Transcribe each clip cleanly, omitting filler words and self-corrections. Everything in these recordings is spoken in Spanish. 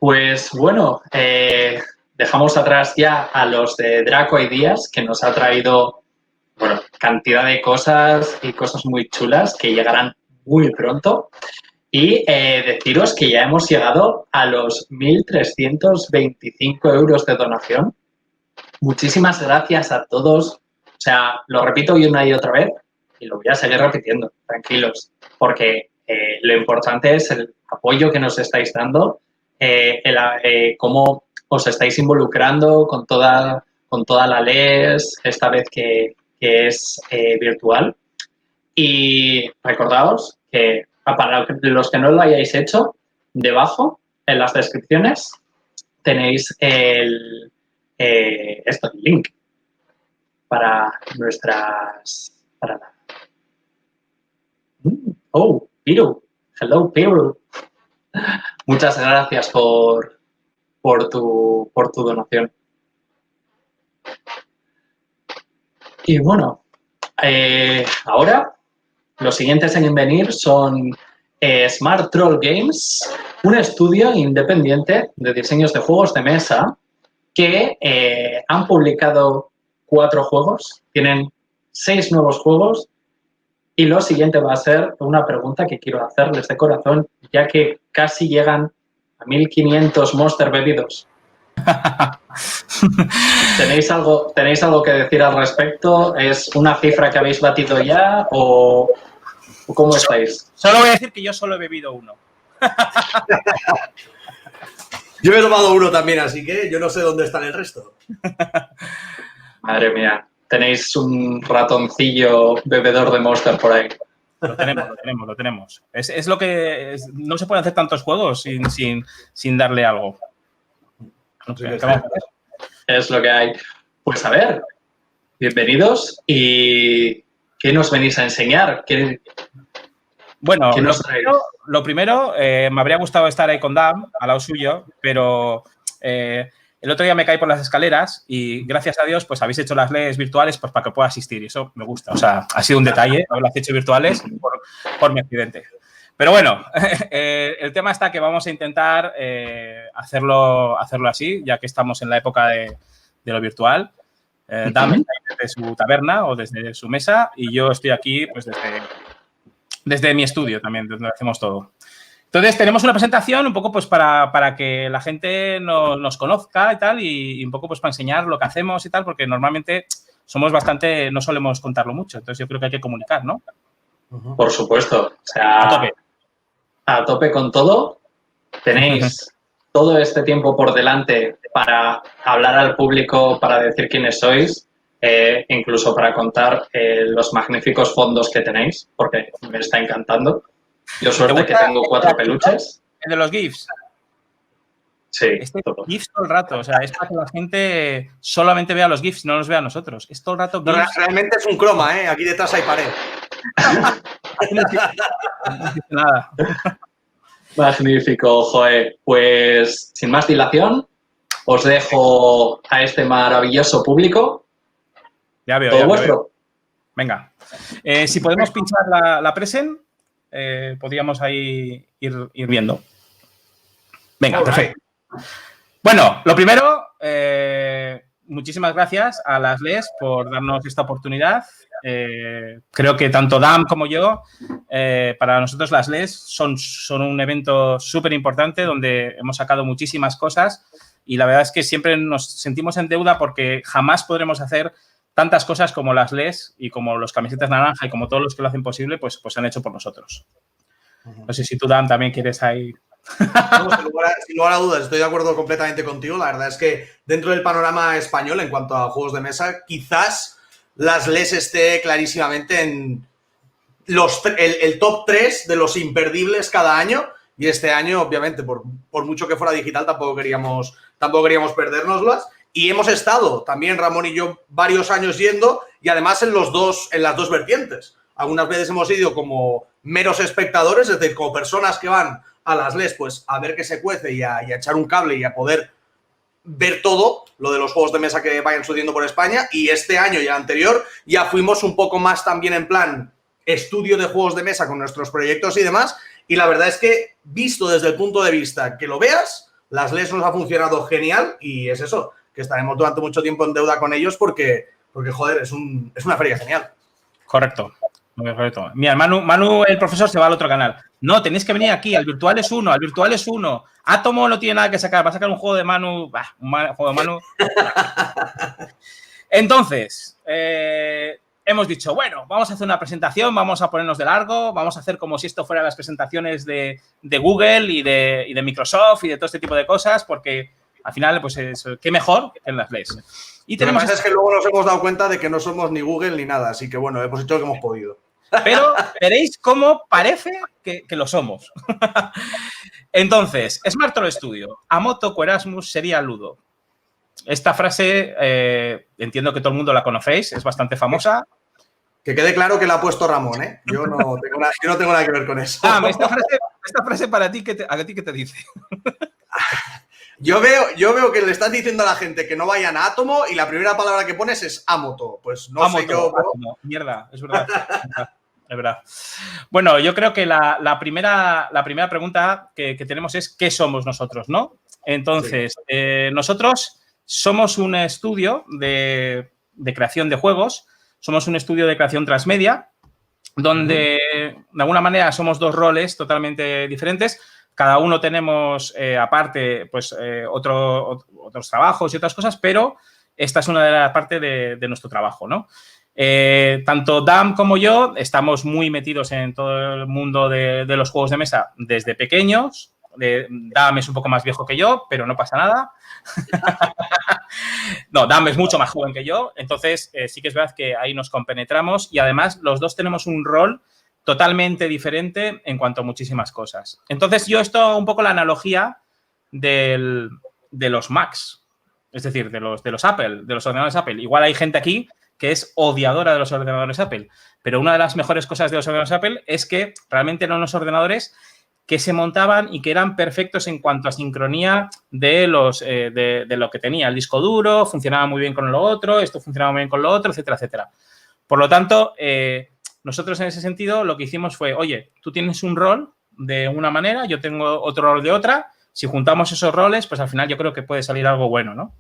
Pues bueno, dejamos atrás ya a los de Draco y Díaz, que nos ha traído, bueno, cantidad de cosas y cosas muy chulas que llegarán muy pronto. Y deciros que ya hemos llegado a los 1.325 euros de donación. Muchísimas gracias a todos. O sea, lo repito una y otra vez y lo voy a seguir repitiendo, tranquilos, porque lo importante es el apoyo que nos estáis dando, cómo os estáis involucrando con toda la LES, esta vez que es virtual. Y recordaos que para los que no lo hayáis hecho, debajo, en las descripciones, tenéis el link para nuestras... Oh, Piru. Hello, Piru. Muchas gracias por tu donación. Y bueno, ahora los siguientes en venir son Smart Troll Games, un estudio independiente de diseños de juegos de mesa que han publicado 4 juegos, tienen 6 nuevos juegos y lo siguiente va a ser una pregunta que quiero hacerles de corazón, ya que casi llegan a 1.500 Monster bebidos. ¿Tenéis algo que decir al respecto? ¿Es una cifra que habéis batido ya o cómo estáis? Solo voy a decir que yo solo he bebido uno. Yo he tomado uno también, así que yo no sé dónde están el resto. Madre mía, tenéis un ratoncillo bebedor de Monster por ahí. Lo tenemos. Es lo que... no se pueden hacer tantos juegos sin darle algo. No sé, es lo que hay. Pues a ver, bienvenidos y ¿qué nos venís a enseñar? Bueno, lo primero me habría gustado estar ahí con Dan, al lado suyo, pero el otro día me caí por las escaleras y gracias a Dios pues habéis hecho las LES virtuales pues para que pueda asistir y eso me gusta. O sea, ha sido un detalle haberlas hecho virtuales por mi accidente. Pero bueno, el tema está que vamos a intentar hacerlo así, ya que estamos en la época de lo virtual. Dan está ahí desde su taberna o desde su mesa y yo estoy aquí pues desde mi estudio también, donde hacemos todo. Entonces, tenemos una presentación un poco pues para que la gente nos conozca y tal y un poco pues para enseñar lo que hacemos y tal, porque normalmente somos bastante, no solemos contarlo mucho. Entonces, yo creo que hay que comunicar, ¿no? Por supuesto. O sea, a tope con todo. Tenéis todo este tiempo por delante para hablar al público, para decir quiénes sois, incluso para contar los magníficos fondos que tenéis, porque me está encantando. Yo suerte que tengo 4 peluches. ¿El de los GIFs? Sí. GIFs todo el rato. O sea, es para que la gente solamente vea los GIFs, no los vea a nosotros. Es todo el rato GIFs. No, realmente es un croma, ¿eh? Aquí detrás hay pared. No dice nada. Magnífico, Joe. Pues, sin más dilación, os dejo a este maravilloso público. Ya veo, todo vuestro. Venga. Si podemos pinchar la present, podríamos ahí ir viendo. Venga, perfecto. Bueno, lo primero, muchísimas gracias a las LES por darnos esta oportunidad. Creo que tanto Dan como yo, para nosotros las LES son un evento súper importante donde hemos sacado muchísimas cosas y la verdad es que siempre nos sentimos en deuda porque jamás podremos hacer tantas cosas como las LES y como los camisetas naranja y como todos los que lo hacen posible, pues han hecho por nosotros. No sé si tú, Dan, también quieres ahí... No, sin lugar a dudas, estoy de acuerdo completamente contigo. La verdad es que dentro del panorama español, en cuanto a juegos de mesa, quizás las LES esté clarísimamente en el top 3 de los imperdibles cada año. Y este año, obviamente, por mucho que fuera digital, tampoco queríamos perdérnoslas. Y hemos estado también, Ramón y yo, varios años yendo y además en las dos vertientes. Algunas veces hemos ido como meros espectadores, es decir, como personas que van a las LES pues a ver qué se cuece y a echar un cable y a poder ver todo lo de los juegos de mesa que vayan sucediendo por España. Y este año y el anterior ya fuimos un poco más también en plan estudio de juegos de mesa con nuestros proyectos y demás. Y la verdad es que, visto desde el punto de vista que lo veas, las LES nos ha funcionado genial y es eso, que estaremos durante mucho tiempo en deuda con ellos porque joder, es una feria genial. Correcto. Correcto. Mira, Manu, el profesor, se va al otro canal. No, tenéis que venir aquí, al Virtual es 1, al Virtual es 1. Átomo no tiene nada que sacar, va a sacar un juego de Manu. Un juego de Manu. Entonces, hemos dicho, bueno, vamos a hacer una presentación, vamos a ponernos de largo, vamos a hacer como si esto fuera las presentaciones de Google y de Microsoft y de todo este tipo de cosas, porque al final, pues, qué mejor que en las LES. Y tenemos... Lo que pasa es que luego nos hemos dado cuenta de que no somos ni Google ni nada, así que, bueno, hemos hecho lo que hemos podido. Pero veréis cómo parece que lo somos. Entonces, Smart Troll Studio, Amoto Erasmus sería Ludo. Esta frase, entiendo que todo el mundo la conocéis, es bastante famosa. Que quede claro que la ha puesto Ramón, ¿eh? Yo no tengo nada que ver con eso. Esta frase para ti, ¿a ti qué te dice? Yo veo que le estás diciendo a la gente que no vayan a Átomo y la primera palabra que pones es Amoto. Pues no Amoto, sé yo. Átomo. Mierda, es verdad. Es verdad. Bueno, yo creo que la primera pregunta que tenemos es ¿qué somos nosotros, no? Entonces, sí. Nosotros somos un estudio de creación de juegos, somos un estudio de creación transmedia, donde de alguna manera somos dos roles totalmente diferentes. Cada uno tenemos, aparte, pues otros trabajos y otras cosas, pero esta es una de las partes de nuestro trabajo, ¿no? Tanto Dam como yo estamos muy metidos en todo el mundo de los juegos de mesa desde pequeños. Dam es un poco más viejo que yo, pero no pasa nada. No, Dam es mucho más joven que yo, entonces sí que es verdad que ahí nos compenetramos y además los dos tenemos un rol totalmente diferente en cuanto a muchísimas cosas. Entonces, yo esto un poco la analogía de los Macs, es decir, de los Apple, de los ordenadores Apple. Igual hay gente aquí que es odiadora de los ordenadores Apple, pero una de las mejores cosas de los ordenadores Apple es que realmente eran unos ordenadores que se montaban y que eran perfectos en cuanto a sincronía de lo que tenía el disco duro, funcionaba muy bien con lo otro, esto funcionaba muy bien con lo otro, etcétera, etcétera. Por lo tanto, nosotros en ese sentido lo que hicimos fue, oye, tú tienes un rol de una manera, yo tengo otro rol de otra, si juntamos esos roles, pues al final yo creo que puede salir algo bueno, ¿no?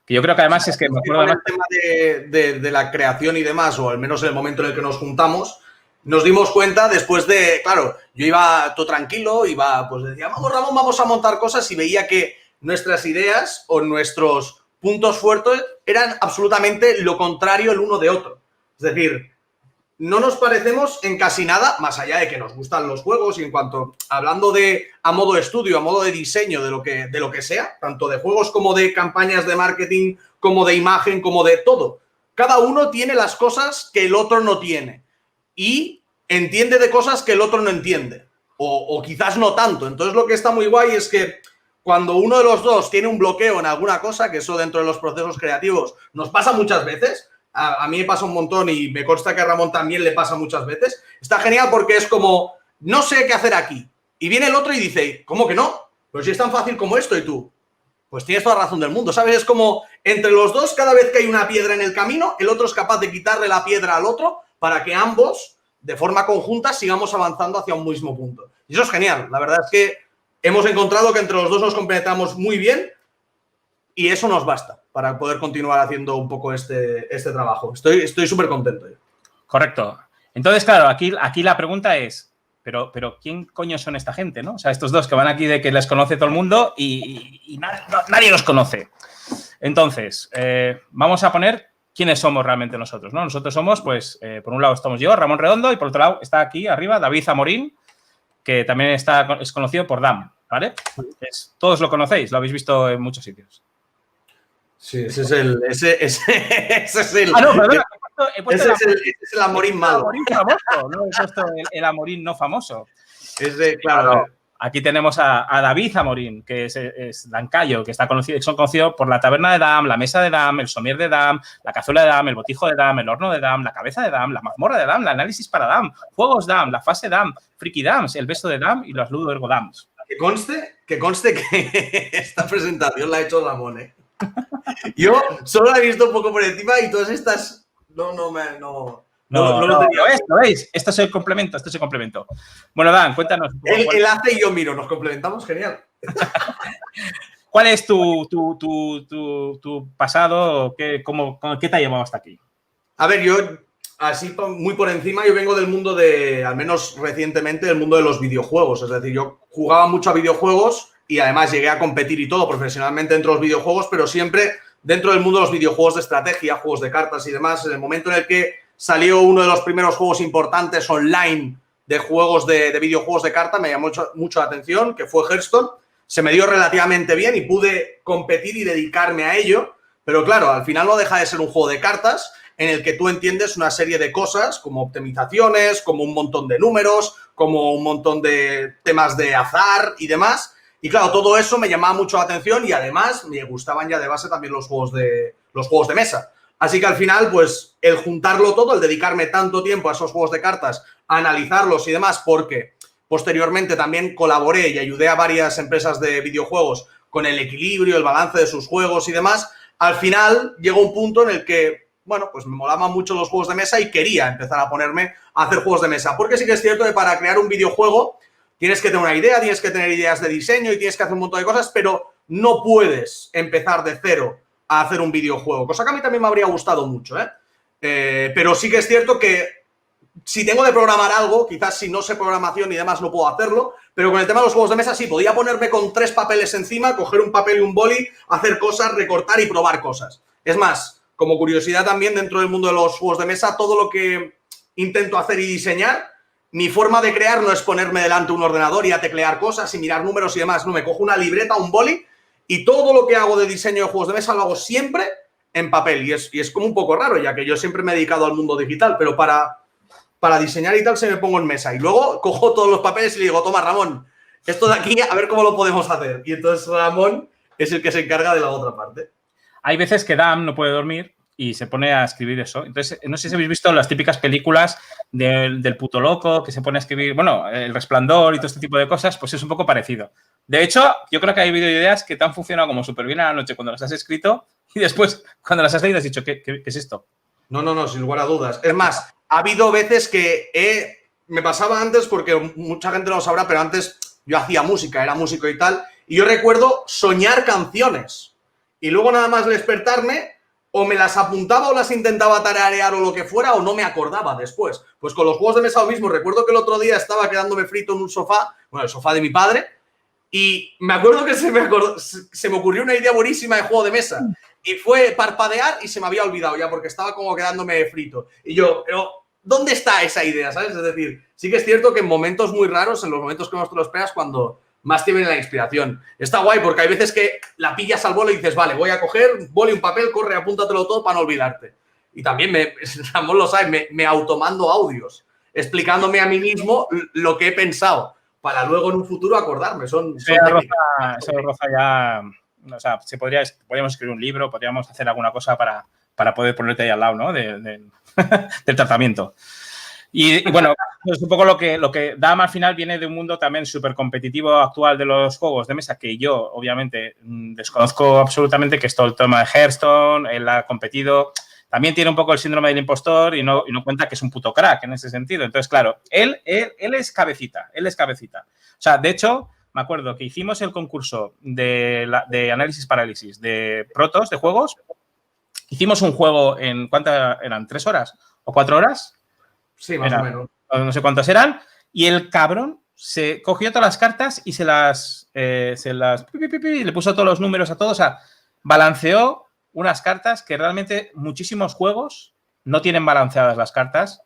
Que yo creo que además es que... Me acuerdo además, el tema de la creación y demás, o al menos en el momento en el que nos juntamos, nos dimos cuenta después de, claro, yo iba todo tranquilo, pues decía, vamos Ramón, vamos a montar cosas y veía que nuestras ideas o nuestros puntos fuertes eran absolutamente lo contrario el uno de otro. Es decir, no nos parecemos en casi nada, más allá de que nos gustan los juegos y en cuanto, hablando a modo de estudio, a modo de diseño de lo que sea, tanto de juegos como de campañas de marketing, como de imagen, como de todo. Cada uno tiene las cosas que el otro no tiene y entiende de cosas que el otro no entiende o quizás no tanto. Entonces, lo que está muy guay es que cuando uno de los dos tiene un bloqueo en alguna cosa, que eso dentro de los procesos creativos nos pasa muchas veces, a mí me pasa un montón y me consta que a Ramón también le pasa muchas veces. Está genial porque es como, no sé qué hacer aquí. Y viene el otro y dice, ¿cómo que no? Pues si es tan fácil como esto y tú. Pues tienes toda la razón del mundo, ¿sabes? Es como entre los dos, cada vez que hay una piedra en el camino, el otro es capaz de quitarle la piedra al otro para que ambos, de forma conjunta, sigamos avanzando hacia un mismo punto. Y eso es genial. La verdad es que hemos encontrado que entre los dos nos compenetramos muy bien y eso nos basta para poder continuar haciendo un poco este trabajo. Estoy súper contento. Correcto. Entonces, claro, aquí la pregunta es, pero ¿quién coño son esta gente, no? O sea, estos dos que van aquí de que les conoce todo el mundo y nadie los conoce. Entonces, vamos a poner quiénes somos realmente nosotros, ¿no? Nosotros somos, pues, por un lado estamos yo, Ramón Redondo, y por otro lado está aquí arriba David Zamorín, que también es conocido por Dam, ¿vale? Todos lo conocéis, lo habéis visto en muchos sitios. Sí, ese es el... Ah, no, perdona. Ese es el Amorín malo. El Amorín famoso, no he puesto el Amorín no famoso. Claro. Aquí tenemos a David Zamorín, que es Dancayo, que son conocidos por la taberna de Dam, la mesa de Dam, el somier de Dam, la cazuela de Dam, el botijo de Dam, el horno de Dam, la cabeza de Dam, la mazmorra de Dam, el análisis para Dam, juegos Dam, la fase Dam, Friki Dams, el beso de Dam y los Ludo Ergo Dams. Que conste que esta presentación la ha hecho Ramón, ¿eh? Yo solo la he visto un poco por encima y todas estas no lo tenía. ¿Lo veis? Esto es el complemento, Bueno, Dan, cuéntanos. Él hace y yo miro, nos complementamos, genial. ¿Cuál es tu pasado? ¿Qué te ha llevado hasta aquí? A ver, yo, así muy por encima, yo vengo del mundo de, al menos recientemente, del mundo de los videojuegos. Es decir, yo jugaba mucho a videojuegos y además llegué a competir y todo profesionalmente dentro de los videojuegos, pero siempre dentro del mundo de los videojuegos de estrategia, juegos de cartas y demás. En el momento en el que salió uno de los primeros juegos importantes online de juegos de videojuegos de carta, me llamó mucho la atención, que fue Hearthstone. Se me dio relativamente bien y pude competir y dedicarme a ello, pero claro, al final no deja de ser un juego de cartas en el que tú entiendes una serie de cosas como optimizaciones, como un montón de números, como un montón de temas de azar y demás. Y claro, todo eso me llamaba mucho la atención y además me gustaban ya de base también los juegos de mesa. Así que al final, pues, el juntarlo todo, el dedicarme tanto tiempo a esos juegos de cartas, a analizarlos y demás, porque posteriormente también colaboré y ayudé a varias empresas de videojuegos con el equilibrio, el balance de sus juegos y demás, al final llegó un punto en el que, bueno, pues me molaban mucho los juegos de mesa y quería empezar a ponerme a hacer juegos de mesa. Porque sí que es cierto que para crear un videojuego tienes que tener una idea, tienes que tener ideas de diseño y tienes que hacer un montón de cosas, pero no puedes empezar de cero a hacer un videojuego, cosa que a mí también me habría gustado mucho, pero sí que es cierto que si tengo que programar algo, quizás si no sé programación y demás no puedo hacerlo, pero con el tema de los juegos de mesa sí, podía ponerme con 3 papeles encima, coger un papel y un boli, hacer cosas, recortar y probar cosas. Es más, como curiosidad también dentro del mundo de los juegos de mesa, todo lo que intento hacer y diseñar, mi forma de crear no es ponerme delante de un ordenador y a teclear cosas y mirar números y demás, no, me cojo una libreta, un boli y todo lo que hago de diseño de juegos de mesa lo hago siempre en papel y es como un poco raro, ya que yo siempre me he dedicado al mundo digital, pero para diseñar y tal se me pongo en mesa y luego cojo todos los papeles y le digo, toma Ramón, esto de aquí a ver cómo lo podemos hacer. Y entonces Ramón es el que se encarga de la otra parte. Hay veces que Dan no puede dormir y se pone a escribir eso. Entonces, no sé si habéis visto las típicas películas del puto loco que se pone a escribir, bueno, El Resplandor y todo este tipo de cosas, pues es un poco parecido. De hecho, yo creo que hay videoideas que te han funcionado como súper bien a la noche cuando las has escrito y después, cuando las has leído, has dicho, ¿qué es esto? No, sin lugar a dudas. Es más, ha habido veces que me pasaba antes, porque mucha gente no lo sabrá, pero antes yo hacía música, era músico y tal, y yo recuerdo soñar canciones y luego nada más despertarme o me las apuntaba o las intentaba tararear o lo que fuera o no me acordaba después. Pues con los juegos de mesa lo mismo. Recuerdo que el otro día estaba quedándome frito en un sofá, bueno, el sofá de mi padre, y me acuerdo que se me ocurrió una idea buenísima de juego de mesa. Y fue parpadear y se me había olvidado ya porque estaba como quedándome frito. Y yo, pero ¿dónde está esa idea? ¿Sabes? Es decir, sí que es cierto que en momentos muy raros, en los momentos que no te lo esperas, cuando más te viene la inspiración. Está guay porque hay veces que la pillas al bolo y dices, vale, voy a coger un bolo y un papel, corre, apúntatelo todo para no olvidarte. Y también, Ramón lo sabe, me automando audios explicándome a mí mismo lo que he pensado para luego en un futuro acordarme. Eso roza ya... O sea, podríamos escribir un libro, podríamos hacer alguna cosa para poder ponerte ahí al lado, ¿no? Del tratamiento. Y bueno, es un poco lo que Dam al final viene de un mundo también súper competitivo actual de los juegos de mesa, que yo, obviamente, desconozco absolutamente, que es todo el tema de Hearthstone, él ha competido. También tiene un poco el síndrome del impostor y no cuenta que es un puto crack en ese sentido. Entonces, claro, él es cabecita, O sea, de hecho, me acuerdo que hicimos el concurso de análisis parálisis de protos de juegos. Hicimos un juego en, ¿cuántas eran? ¿3 horas o 4 horas? Sí, más o menos. No sé cuántas eran. Y el cabrón se cogió todas las cartas y le puso todos los números a todos. O sea, balanceó unas cartas que realmente muchísimos juegos no tienen balanceadas las cartas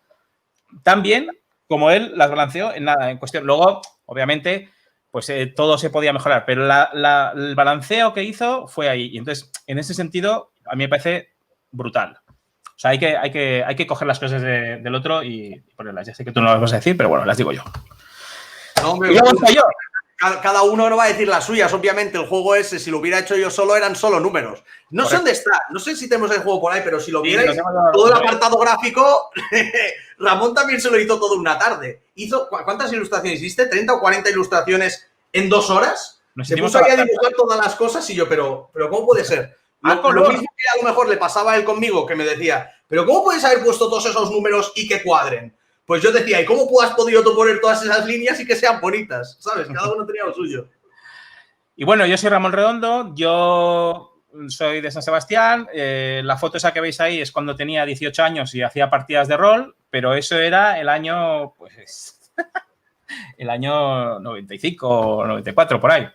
tan bien como él las balanceó en nada, en cuestión. Luego, obviamente, pues todo se podía mejorar, pero el balanceo que hizo fue ahí. Y entonces, en ese sentido, a mí me parece brutal. O sea, hay que coger las cosas del otro y ponerlas. Ya sé que tú no las vas a decir, pero bueno, las digo yo. No, hombre, cada uno no va a decir las suyas. Obviamente, el juego ese, si lo hubiera hecho yo solo, eran solo números. No sé dónde está. No sé si tenemos el juego por ahí, pero si lo vierais, todo el apartado gráfico, Ramón también se lo hizo todo una tarde. ¿Cuántas ilustraciones hiciste? ¿30 o 40 ilustraciones en 2 horas? Se puso ahí a dibujar todas las cosas y yo, pero ¿cómo puede ser? Lo mismo que a lo mejor le pasaba a él conmigo, que me decía, pero ¿cómo puedes haber puesto todos esos números y que cuadren? Pues yo decía, ¿y cómo has podido tú poner todas esas líneas y que sean bonitas? ¿Sabes? Cada uno tenía lo suyo. Y bueno, yo soy Ramón Redondo, yo soy de San Sebastián. La foto esa que veis ahí es cuando tenía 18 años y hacía partidas de rol, pero eso era el año, pues, el año 95 o 94, por ahí.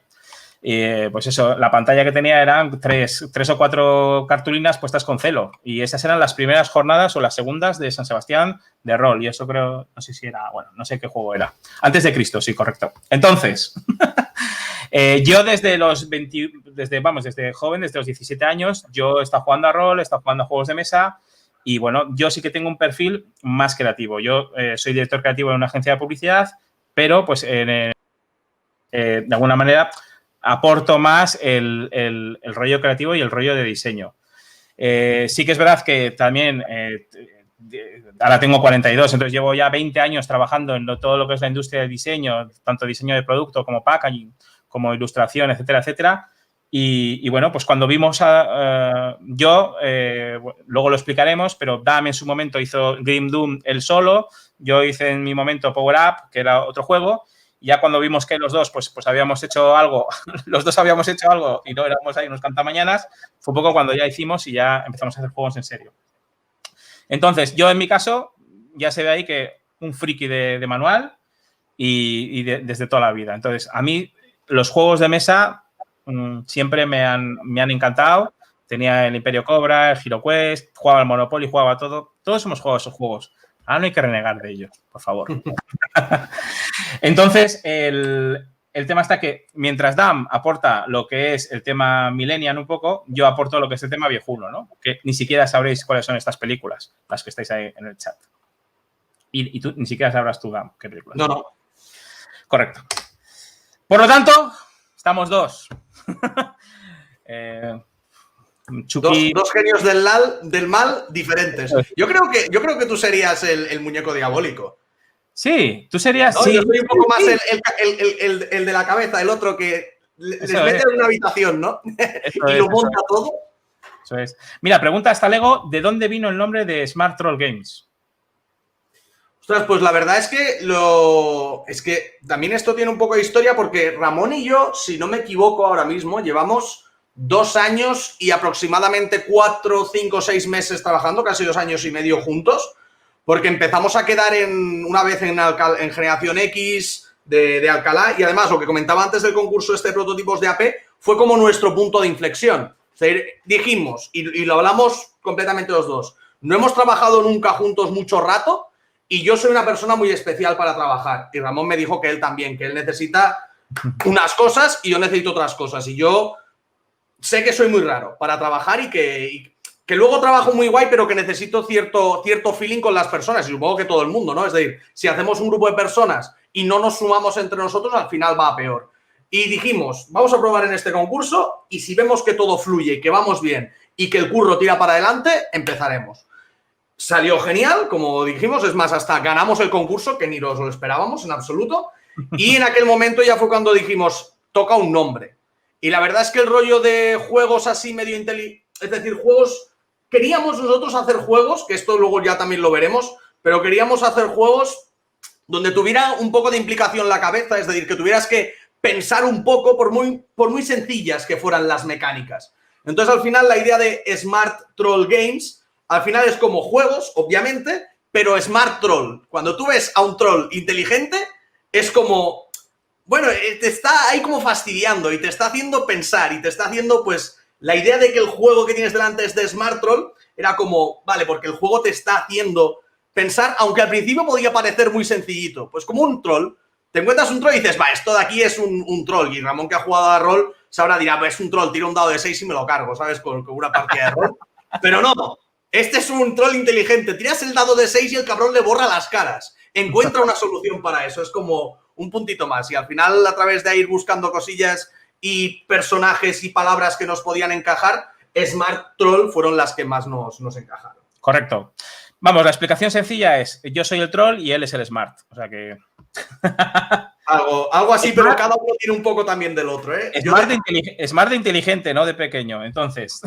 Pues eso, la pantalla que tenía eran tres o cuatro cartulinas puestas con celo. Y esas eran las primeras jornadas o las segundas de San Sebastián de rol. Y eso creo, no sé si era, bueno, no sé qué juego era. Antes de Cristo, sí, correcto. Entonces, yo desde los 20, desde joven, desde los 17 años, yo he estado jugando a rol, he estado jugando a juegos de mesa. Y bueno, yo sí que tengo un perfil más creativo. Yo soy director creativo en una agencia de publicidad, pero pues de alguna manera aporto más el rollo creativo y el rollo de diseño. Sí que es verdad que también ahora tengo 42, entonces llevo ya 20 años trabajando en todo lo que es la industria del diseño, tanto diseño de producto como packaging, como ilustración, etcétera, etcétera. Y bueno, pues cuando vimos luego lo explicaremos, pero Dam en su momento hizo Grim Doom él solo, yo hice en mi momento Power Up, que era otro juego. Ya cuando vimos que los dos pues habíamos hecho algo, los dos habíamos hecho algo y no éramos ahí unos cantamañanas, fue un poco cuando ya hicimos y ya empezamos a hacer juegos en serio. Entonces, yo en mi caso, ya se ve ahí que un friki de manual y desde toda la vida. Entonces, a mí los juegos de mesa siempre me han encantado. Tenía el Imperio Cobra, el Hero Quest, jugaba al Monopoly, jugaba todo. Todos hemos jugado esos juegos. Ahora no hay que renegar de ellos, por favor. Entonces, el tema está que mientras Dam aporta lo que es el tema millennial un poco, yo aporto lo que es el tema viejuno, ¿no? Que ni siquiera sabréis cuáles son estas películas, las que estáis ahí en el chat. Y tú ni siquiera sabrás tú, Dam, qué películas. No. Correcto. Por lo tanto, estamos dos. Chucky. Dos genios del mal diferentes. Yo creo que tú serías el muñeco diabólico. Sí, tú serías... ¿No? Sí. Yo soy un poco más el de la cabeza, el otro que les mete en una habitación, ¿no? Y lo monta todo. Eso es. Mira, pregunta hasta Lego, ¿de dónde vino el nombre de Smart Troll Games? Ostras, pues la verdad es que también esto tiene un poco de historia porque Ramón y yo, si no me equivoco ahora mismo, llevamos 2 años y aproximadamente 4, 5, 6 meses trabajando, casi 2 años y medio juntos, porque empezamos a quedar una vez en Generación X de Alcalá y además lo que comentaba antes del concurso de prototipos de AP fue como nuestro punto de inflexión. O sea, dijimos, y lo hablamos completamente los dos, no hemos trabajado nunca juntos mucho rato y yo soy una persona muy especial para trabajar y Ramón me dijo que él también, que él necesita unas cosas y yo necesito otras cosas y yo sé que soy muy raro para trabajar y que luego trabajo muy guay, pero que necesito cierto feeling con las personas y supongo que todo el mundo, ¿no? Es decir, si hacemos un grupo de personas y no nos sumamos entre nosotros, al final va a peor. Y dijimos, vamos a probar en este concurso y si vemos que todo fluye y que vamos bien y que el curro tira para adelante, empezaremos. Salió genial, como dijimos, es más, hasta ganamos el concurso, que ni nos lo esperábamos en absoluto. Y en aquel momento ya fue cuando dijimos, toca un nombre. Y la verdad es que el rollo de juegos así medio inteligentes, es decir, juegos... Queríamos nosotros hacer juegos, que esto luego ya también lo veremos, pero queríamos hacer juegos donde tuviera un poco de implicación la cabeza, es decir, que tuvieras que pensar un poco por muy sencillas que fueran las mecánicas. Entonces, al final, la idea de Smart Troll Games, al final es como juegos, obviamente, pero Smart Troll. Cuando tú ves a un troll inteligente, es como... Bueno, te está ahí como fastidiando y te está haciendo pensar y te está haciendo, pues... La idea de que el juego que tienes delante es de Smart Troll era como, vale, porque el juego te está haciendo pensar, aunque al principio podía parecer muy sencillito. Pues como un troll, te encuentras un troll y dices, va, esto de aquí es un troll. Y Ramón, que ha jugado a rol, sabrá, dirá, pues es un troll, tiro un dado de 6 y me lo cargo, ¿sabes? Con una partida de rol. Pero no, este es un troll inteligente. Tiras el dado de 6 y el cabrón le borra las caras. Encuentra una solución para eso, es como un puntito más. Y al final, a través de ir buscando cosillas... y personajes y palabras que nos podían encajar, Smart Troll fueron las que más nos encajaron. Correcto. Vamos, la explicación sencilla es, yo soy el troll y él es el Smart. O sea que... algo así, pero cada uno tiene un poco también del otro, ¿eh? Smart de inteligente, no de pequeño. Entonces...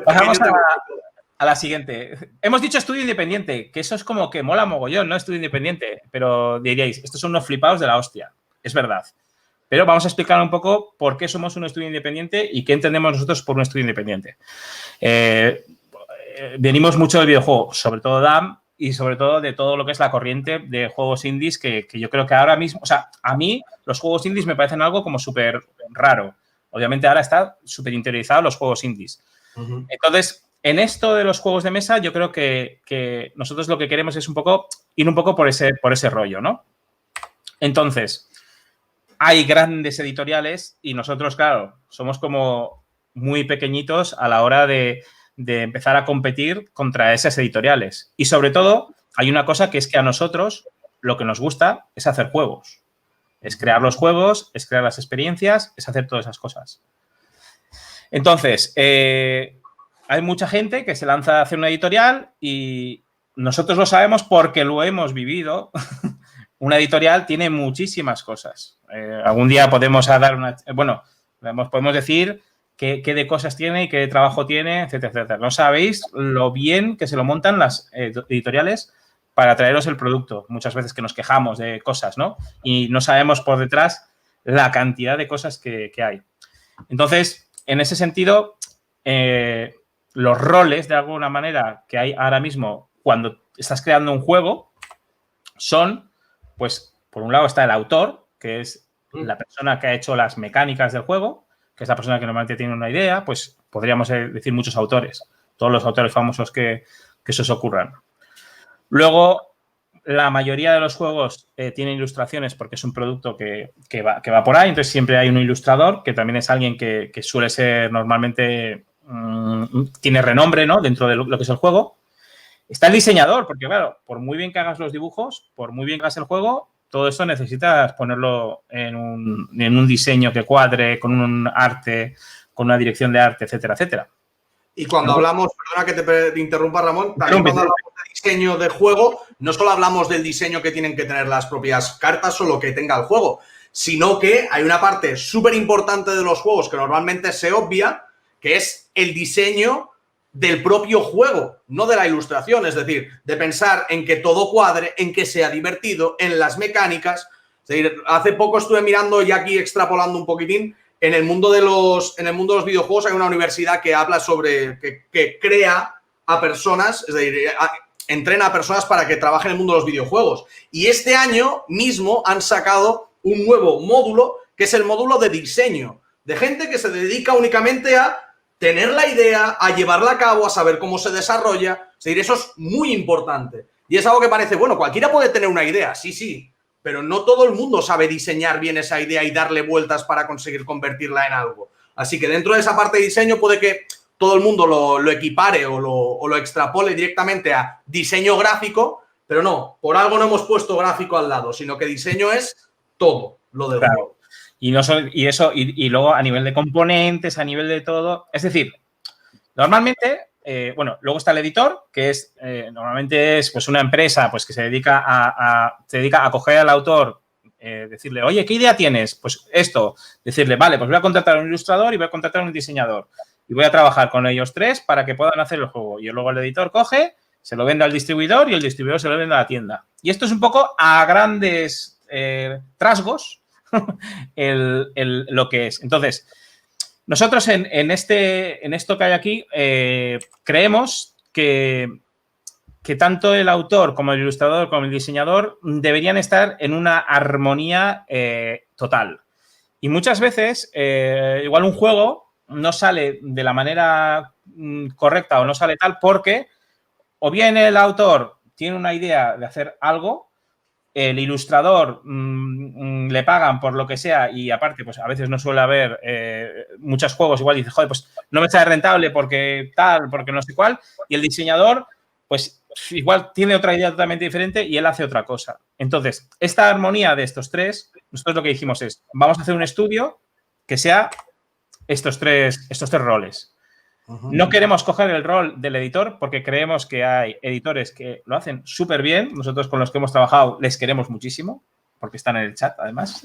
Pasamos a la siguiente. Hemos dicho estudio independiente, que eso es como que mola mogollón, ¿no? Estudio independiente. Pero diríais, estos son unos flipados de la hostia. Es verdad. pero vamos a explicar un poco por qué somos un estudio independiente y qué entendemos nosotros por un estudio independiente. Venimos mucho del videojuego, sobre todo DAM, y sobre todo de todo lo que es la corriente de juegos indies que yo creo que ahora mismo, o sea, a mí los juegos indies me parecen algo como súper raro. Obviamente ahora está súper interiorizado los juegos indies. Entonces, en esto de los juegos de mesa, yo creo que nosotros lo que queremos es ir un poco por ese rollo, ¿no? Entonces, hay grandes editoriales y nosotros, claro, somos como muy pequeñitos a la hora de empezar a competir contra esas editoriales. Y sobre todo, hay una cosa que es que a nosotros lo que nos gusta es hacer juegos. Es crear los juegos, es crear las experiencias, es hacer todas esas cosas. Entonces, hay mucha gente que se lanza a hacer una editorial y nosotros lo sabemos porque lo hemos vivido. Una editorial tiene muchísimas cosas. Algún día podemos dar una... Bueno, podemos decir qué de cosas tiene y qué de trabajo tiene, etcétera, etcétera. No sabéis lo bien que se lo montan las editoriales para traeros el producto. Muchas veces que nos quejamos de cosas, ¿no? Y no sabemos por detrás la cantidad de cosas que hay. Entonces, en ese sentido, los roles, de alguna manera, que hay ahora mismo cuando estás creando un juego son, pues, por un lado está el autor, que es la persona que ha hecho las mecánicas del juego, que es la persona que normalmente tiene una idea, pues podríamos decir muchos autores, todos los autores famosos que se os ocurran. Luego, la mayoría de los juegos tienen ilustraciones porque es un producto que va por ahí, entonces siempre hay un ilustrador, que también es alguien que suele ser normalmente, tiene renombre, ¿no?, dentro de lo que es el juego. Está el diseñador, porque claro, por muy bien que hagas los dibujos, por muy bien que hagas el juego, todo eso necesitas ponerlo en un diseño que cuadre, con un arte, con una dirección de arte, etcétera, etcétera. Y cuando hablamos, perdona que te interrumpa, Ramón, también cuando hablamos de diseño de juego, no solo hablamos del diseño que tienen que tener las propias cartas o lo que tenga el juego, sino que hay una parte súper importante de los juegos que normalmente se obvia, que es el diseño del propio juego, no de la ilustración, es decir, de pensar en que todo cuadre, en que sea divertido, en las mecánicas. Es decir, hace poco estuve mirando y aquí extrapolando un poquitín, en el mundo de los videojuegos hay una universidad que habla sobre, que crea a personas, es decir, entrena a personas para que trabajen en el mundo de los videojuegos. Y este año mismo han sacado un nuevo módulo, que es el módulo de diseño, de gente que se dedica únicamente a tener la idea, a llevarla a cabo, a saber cómo se desarrolla. Es decir, eso es muy importante. Y es algo que parece, bueno, cualquiera puede tener una idea, sí, pero no todo el mundo sabe diseñar bien esa idea y darle vueltas para conseguir convertirla en algo. Así que dentro de esa parte de diseño puede que todo el mundo lo equipare o lo extrapole directamente a diseño gráfico, pero no, por algo no hemos puesto gráfico al lado, sino que diseño es todo lo del juego. Y luego a nivel de componentes, a nivel de todo. Es decir, normalmente, luego está el editor, que es normalmente es pues una empresa pues que se dedica a coger al autor, decirle, oye, ¿qué idea tienes? Pues esto, decirle, vale, pues voy a contratar a un ilustrador y voy a contratar a un diseñador. Y voy a trabajar con ellos tres para que puedan hacer el juego. Y luego el editor coge, se lo vende al distribuidor y el distribuidor se lo vende a la tienda. Y esto es un poco a grandes rasgos lo que es. Entonces, nosotros en esto que hay aquí creemos que tanto el autor como el ilustrador como el diseñador deberían estar en una armonía total. Y muchas veces, igual un juego no sale de la manera correcta o no sale tal porque o bien el autor tiene una idea de hacer algo, el ilustrador le pagan por lo que sea y aparte, pues a veces no suele haber muchos juegos, igual dice, joder, pues no me sale rentable porque tal, porque no sé cuál, y el diseñador, pues igual tiene otra idea totalmente diferente y él hace otra cosa. Entonces, esta armonía de estos tres, nosotros lo que dijimos es, vamos a hacer un estudio que sea estos tres roles. No queremos coger el rol del editor porque creemos que hay editores que lo hacen súper bien. Nosotros con los que hemos trabajado les queremos muchísimo porque están en el chat, además.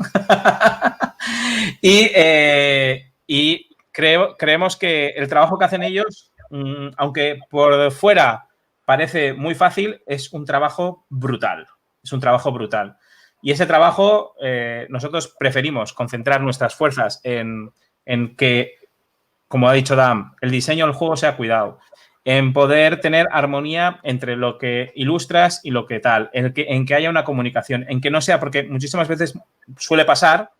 y creemos que el trabajo que hacen ellos, aunque por fuera parece muy fácil, es un trabajo brutal. Es un trabajo brutal. Y ese trabajo nosotros preferimos concentrar nuestras fuerzas en que, como ha dicho Dan, el diseño del juego sea cuidado, en poder tener armonía entre lo que ilustras y lo que tal, en que haya una comunicación, en que no sea, porque muchísimas veces suele pasar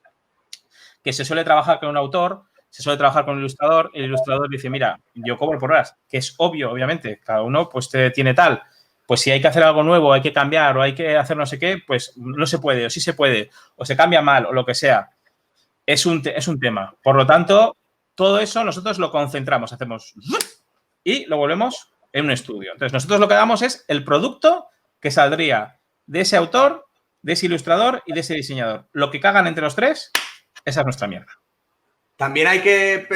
que se suele trabajar con un autor, se suele trabajar con un ilustrador, el ilustrador dice, mira, yo cobro por horas, que es obvio, obviamente, cada uno pues tiene tal, pues si hay que hacer algo nuevo, hay que cambiar o hay que hacer no sé qué, pues no se puede, o sí se puede, o se cambia mal, o lo que sea. Es un tema. Por lo tanto, todo eso nosotros lo concentramos, hacemos y lo volvemos en un estudio. Entonces, nosotros lo que damos es el producto que saldría de ese autor, de ese ilustrador y de ese diseñador. Lo que cagan entre los tres, esa es nuestra mierda. También hay que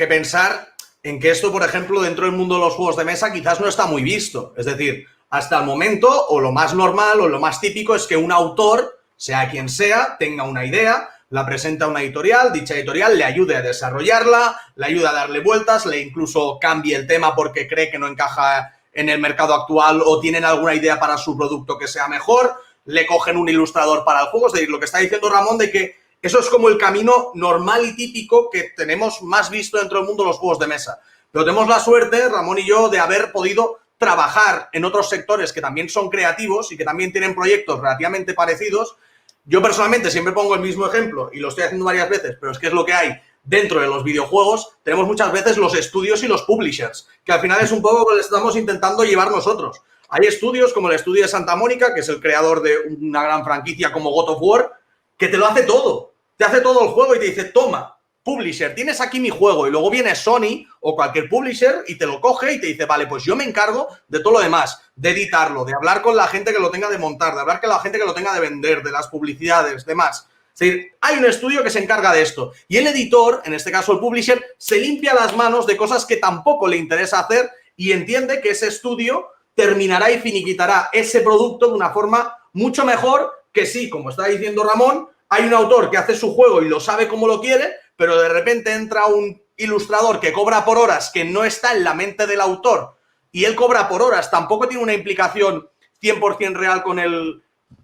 pensar en que esto, por ejemplo, dentro del mundo de los juegos de mesa quizás no está muy visto. Es decir, hasta el momento, o lo más normal o lo más típico es que un autor, sea quien sea, tenga una idea, la presenta a una editorial, dicha editorial le ayude a desarrollarla, le ayude a darle vueltas, le incluso cambie el tema porque cree que no encaja en el mercado actual o tienen alguna idea para su producto que sea mejor, le cogen un ilustrador para el juego. Es decir, lo que está diciendo Ramón de que eso es como el camino normal y típico que tenemos más visto dentro del mundo de los juegos de mesa. Pero tenemos la suerte, Ramón y yo, de haber podido trabajar en otros sectores que también son creativos y que también tienen proyectos relativamente parecidos. Yo personalmente siempre pongo el mismo ejemplo y lo estoy haciendo varias veces, pero es que es lo que hay dentro de los videojuegos. Tenemos muchas veces los estudios y los publishers, que al final es un poco lo que estamos intentando llevar nosotros. Hay estudios como el estudio de Santa Mónica, que es el creador de una gran franquicia como God of War, que te lo hace todo. Te hace todo el juego y te dice, toma, publisher, tienes aquí mi juego. Y luego viene Sony o cualquier publisher y te lo coge y te dice, vale, pues yo me encargo de todo lo demás, de editarlo, de hablar con la gente que lo tenga de montar, de hablar con la gente que lo tenga de vender, de las publicidades, demás. Es decir, hay un estudio que se encarga de esto. Y el editor, en este caso el publisher, se limpia las manos de cosas que tampoco le interesa hacer y entiende que ese estudio terminará y finiquitará ese producto de una forma mucho mejor que sí, como está diciendo Ramón, hay un autor que hace su juego y lo sabe cómo lo quiere, pero de repente entra un ilustrador que cobra por horas, que no está en la mente del autor, y él cobra por horas, tampoco tiene una implicación 100% real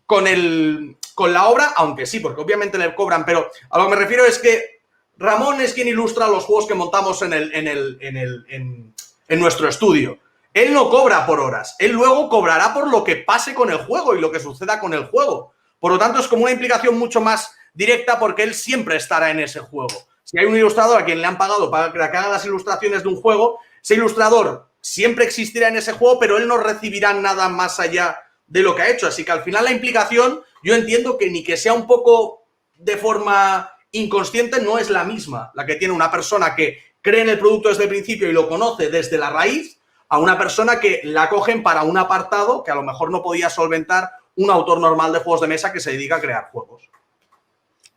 con la obra, aunque sí, porque obviamente le cobran, pero a lo que me refiero es que Ramón es quien ilustra los juegos que montamos en nuestro estudio. Él no cobra por horas, él luego cobrará por lo que pase con el juego y lo que suceda con el juego. Por lo tanto, es como una implicación mucho más directa porque él siempre estará en ese juego. Si hay un ilustrador a quien le han pagado para que haga las ilustraciones de un juego, ese ilustrador siempre existirá en ese juego, pero él no recibirá nada más allá de lo que ha hecho. Así que al final la implicación, yo entiendo que ni que sea un poco de forma inconsciente, no es la misma la que tiene una persona que cree en el producto desde el principio y lo conoce desde la raíz, a una persona que la cogen para un apartado que a lo mejor no podía solventar un autor normal de juegos de mesa que se dedica a crear juegos.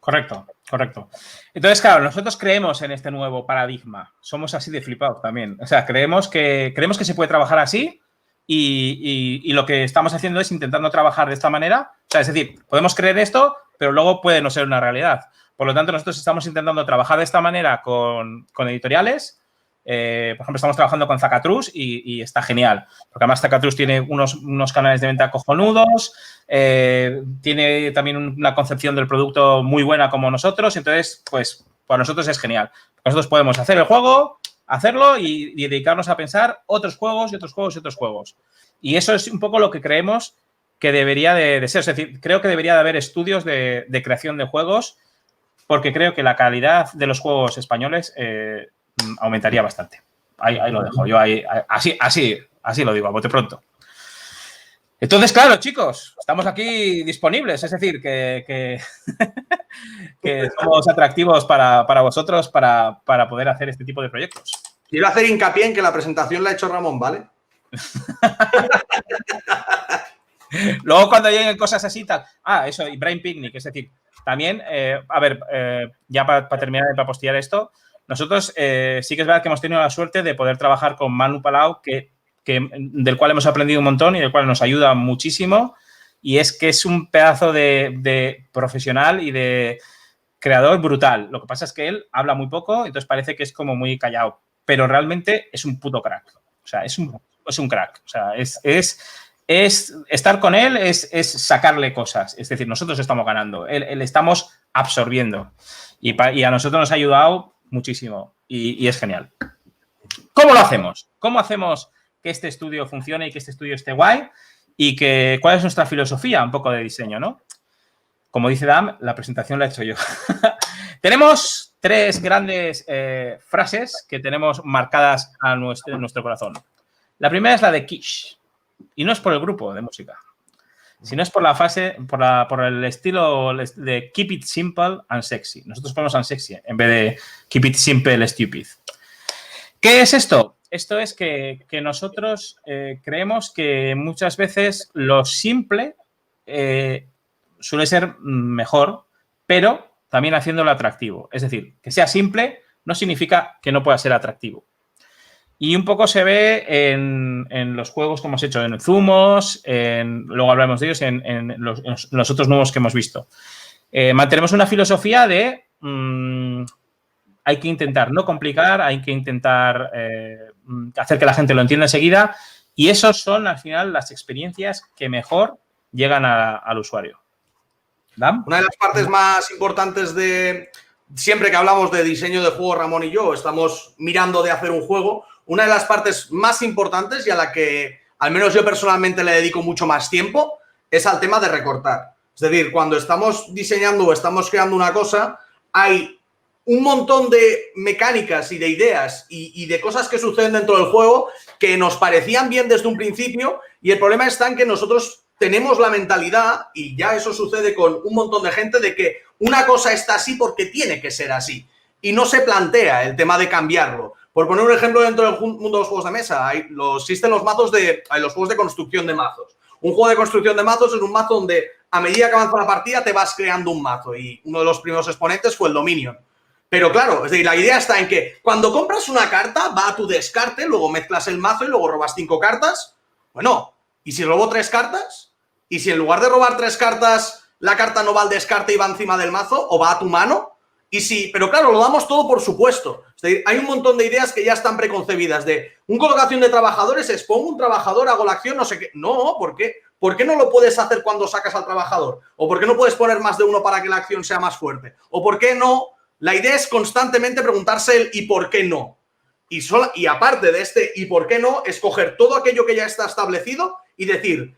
Correcto, correcto. Entonces, claro, nosotros creemos en este nuevo paradigma. Somos así de flipados también. O sea, creemos que se puede trabajar así y lo que estamos haciendo es intentando trabajar de esta manera. O sea, es decir, podemos creer esto, pero luego puede no ser una realidad. Por lo tanto, nosotros estamos intentando trabajar de esta manera con editoriales. Por ejemplo, estamos trabajando con Zacatrus y está genial, porque además Zacatrus tiene unos canales de venta cojonudos, tiene también una concepción del producto muy buena como nosotros, entonces, pues, para nosotros es genial. Nosotros podemos hacer el juego, hacerlo y dedicarnos a pensar otros juegos y otros juegos y otros juegos. Y eso es un poco lo que creemos que debería de ser. Es decir, creo que debería de haber estudios de creación de juegos, porque creo que la calidad de los juegos españoles aumentaría bastante. Ahí lo dejo. Yo así lo digo, a bote pronto. Entonces, claro, chicos, estamos aquí disponibles. Es decir, que somos atractivos para vosotros para poder hacer este tipo de proyectos. Quiero hacer hincapié en que la presentación la ha hecho Ramón, ¿vale? Luego, cuando lleguen cosas así, tal. Eso, y Brain Picnic. Es decir, también, ya para terminar de postillar esto, nosotros sí que es verdad que hemos tenido la suerte de poder trabajar con Manu Palau, del cual hemos aprendido un montón y del cual nos ayuda muchísimo. Y es que es un pedazo de profesional y de creador brutal. Lo que pasa es que él habla muy poco, entonces parece que es como muy callado. Pero realmente es un puto crack. O sea, es un crack. O sea, es estar con él, es sacarle cosas. Es decir, nosotros estamos ganando, él estamos absorbiendo. Y a nosotros nos ha ayudado muchísimo y es genial. ¿Cómo lo hacemos? ¿Cómo hacemos que este estudio funcione y que este estudio esté guay? Y cuál es nuestra filosofía un poco de diseño, ¿no? Como dice Dan, la presentación la he hecho yo. Tenemos 3 grandes frases que tenemos marcadas a nuestro corazón. La primera es la de Kish. Y no es por el grupo de música, sino es por la fase, por el estilo de Keep it simple and sexy. Nosotros ponemos and sexy en vez de Keep it simple and stupid. ¿Qué es esto? Esto es que nosotros creemos que muchas veces lo simple suele ser mejor, pero también haciéndolo atractivo. Es decir, que sea simple no significa que no pueda ser atractivo. Y un poco se ve en los juegos que hemos hecho, en Zumos, luego hablaremos de ellos, en los otros nuevos que hemos visto. Mantenemos una filosofía de hay que intentar no complicar, hay que intentar hacer que la gente lo entienda enseguida y esos son al final las experiencias que mejor llegan al usuario. ¿Dan? Una de las partes más importantes siempre que hablamos de diseño de juego, Ramón y yo, estamos mirando de hacer un juego. Una de las partes más importantes y a la que al menos yo personalmente le dedico mucho más tiempo es al tema de recortar. Es decir, cuando estamos diseñando o estamos creando una cosa, hay un montón de mecánicas y de ideas y de cosas que suceden dentro del juego que nos parecían bien desde un principio y el problema está en que nosotros tenemos la mentalidad, y ya eso sucede con un montón de gente, de que una cosa está así porque tiene que ser así y no se plantea el tema de cambiarlo. Por poner un ejemplo dentro del mundo de los juegos de mesa, existen los mazos los juegos de construcción de mazos. Un juego de construcción de mazos es un mazo donde a medida que avanza la partida te vas creando un mazo y uno de los primeros exponentes fue el Dominion. Pero claro, es decir, la idea está en que cuando compras una carta va a tu descarte, luego mezclas el mazo y luego robas 5 cartas. Bueno, ¿y si robo 3 cartas? ¿Y si en lugar de robar 3 cartas la carta no va al descarte y va encima del mazo o va a tu mano? Pero claro, lo damos todo por supuesto. Es decir, hay un montón de ideas que ya están preconcebidas de un colocación de trabajadores, expongo un trabajador, hago la acción, no sé qué. No, ¿por qué? ¿Por qué no lo puedes hacer cuando sacas al trabajador? ¿O por qué no puedes poner más de uno para que la acción sea más fuerte? ¿O por qué no? La idea es constantemente preguntarse el ¿y por qué no? Y aparte de este ¿y por qué no? Escoger todo aquello que ya está establecido y decir,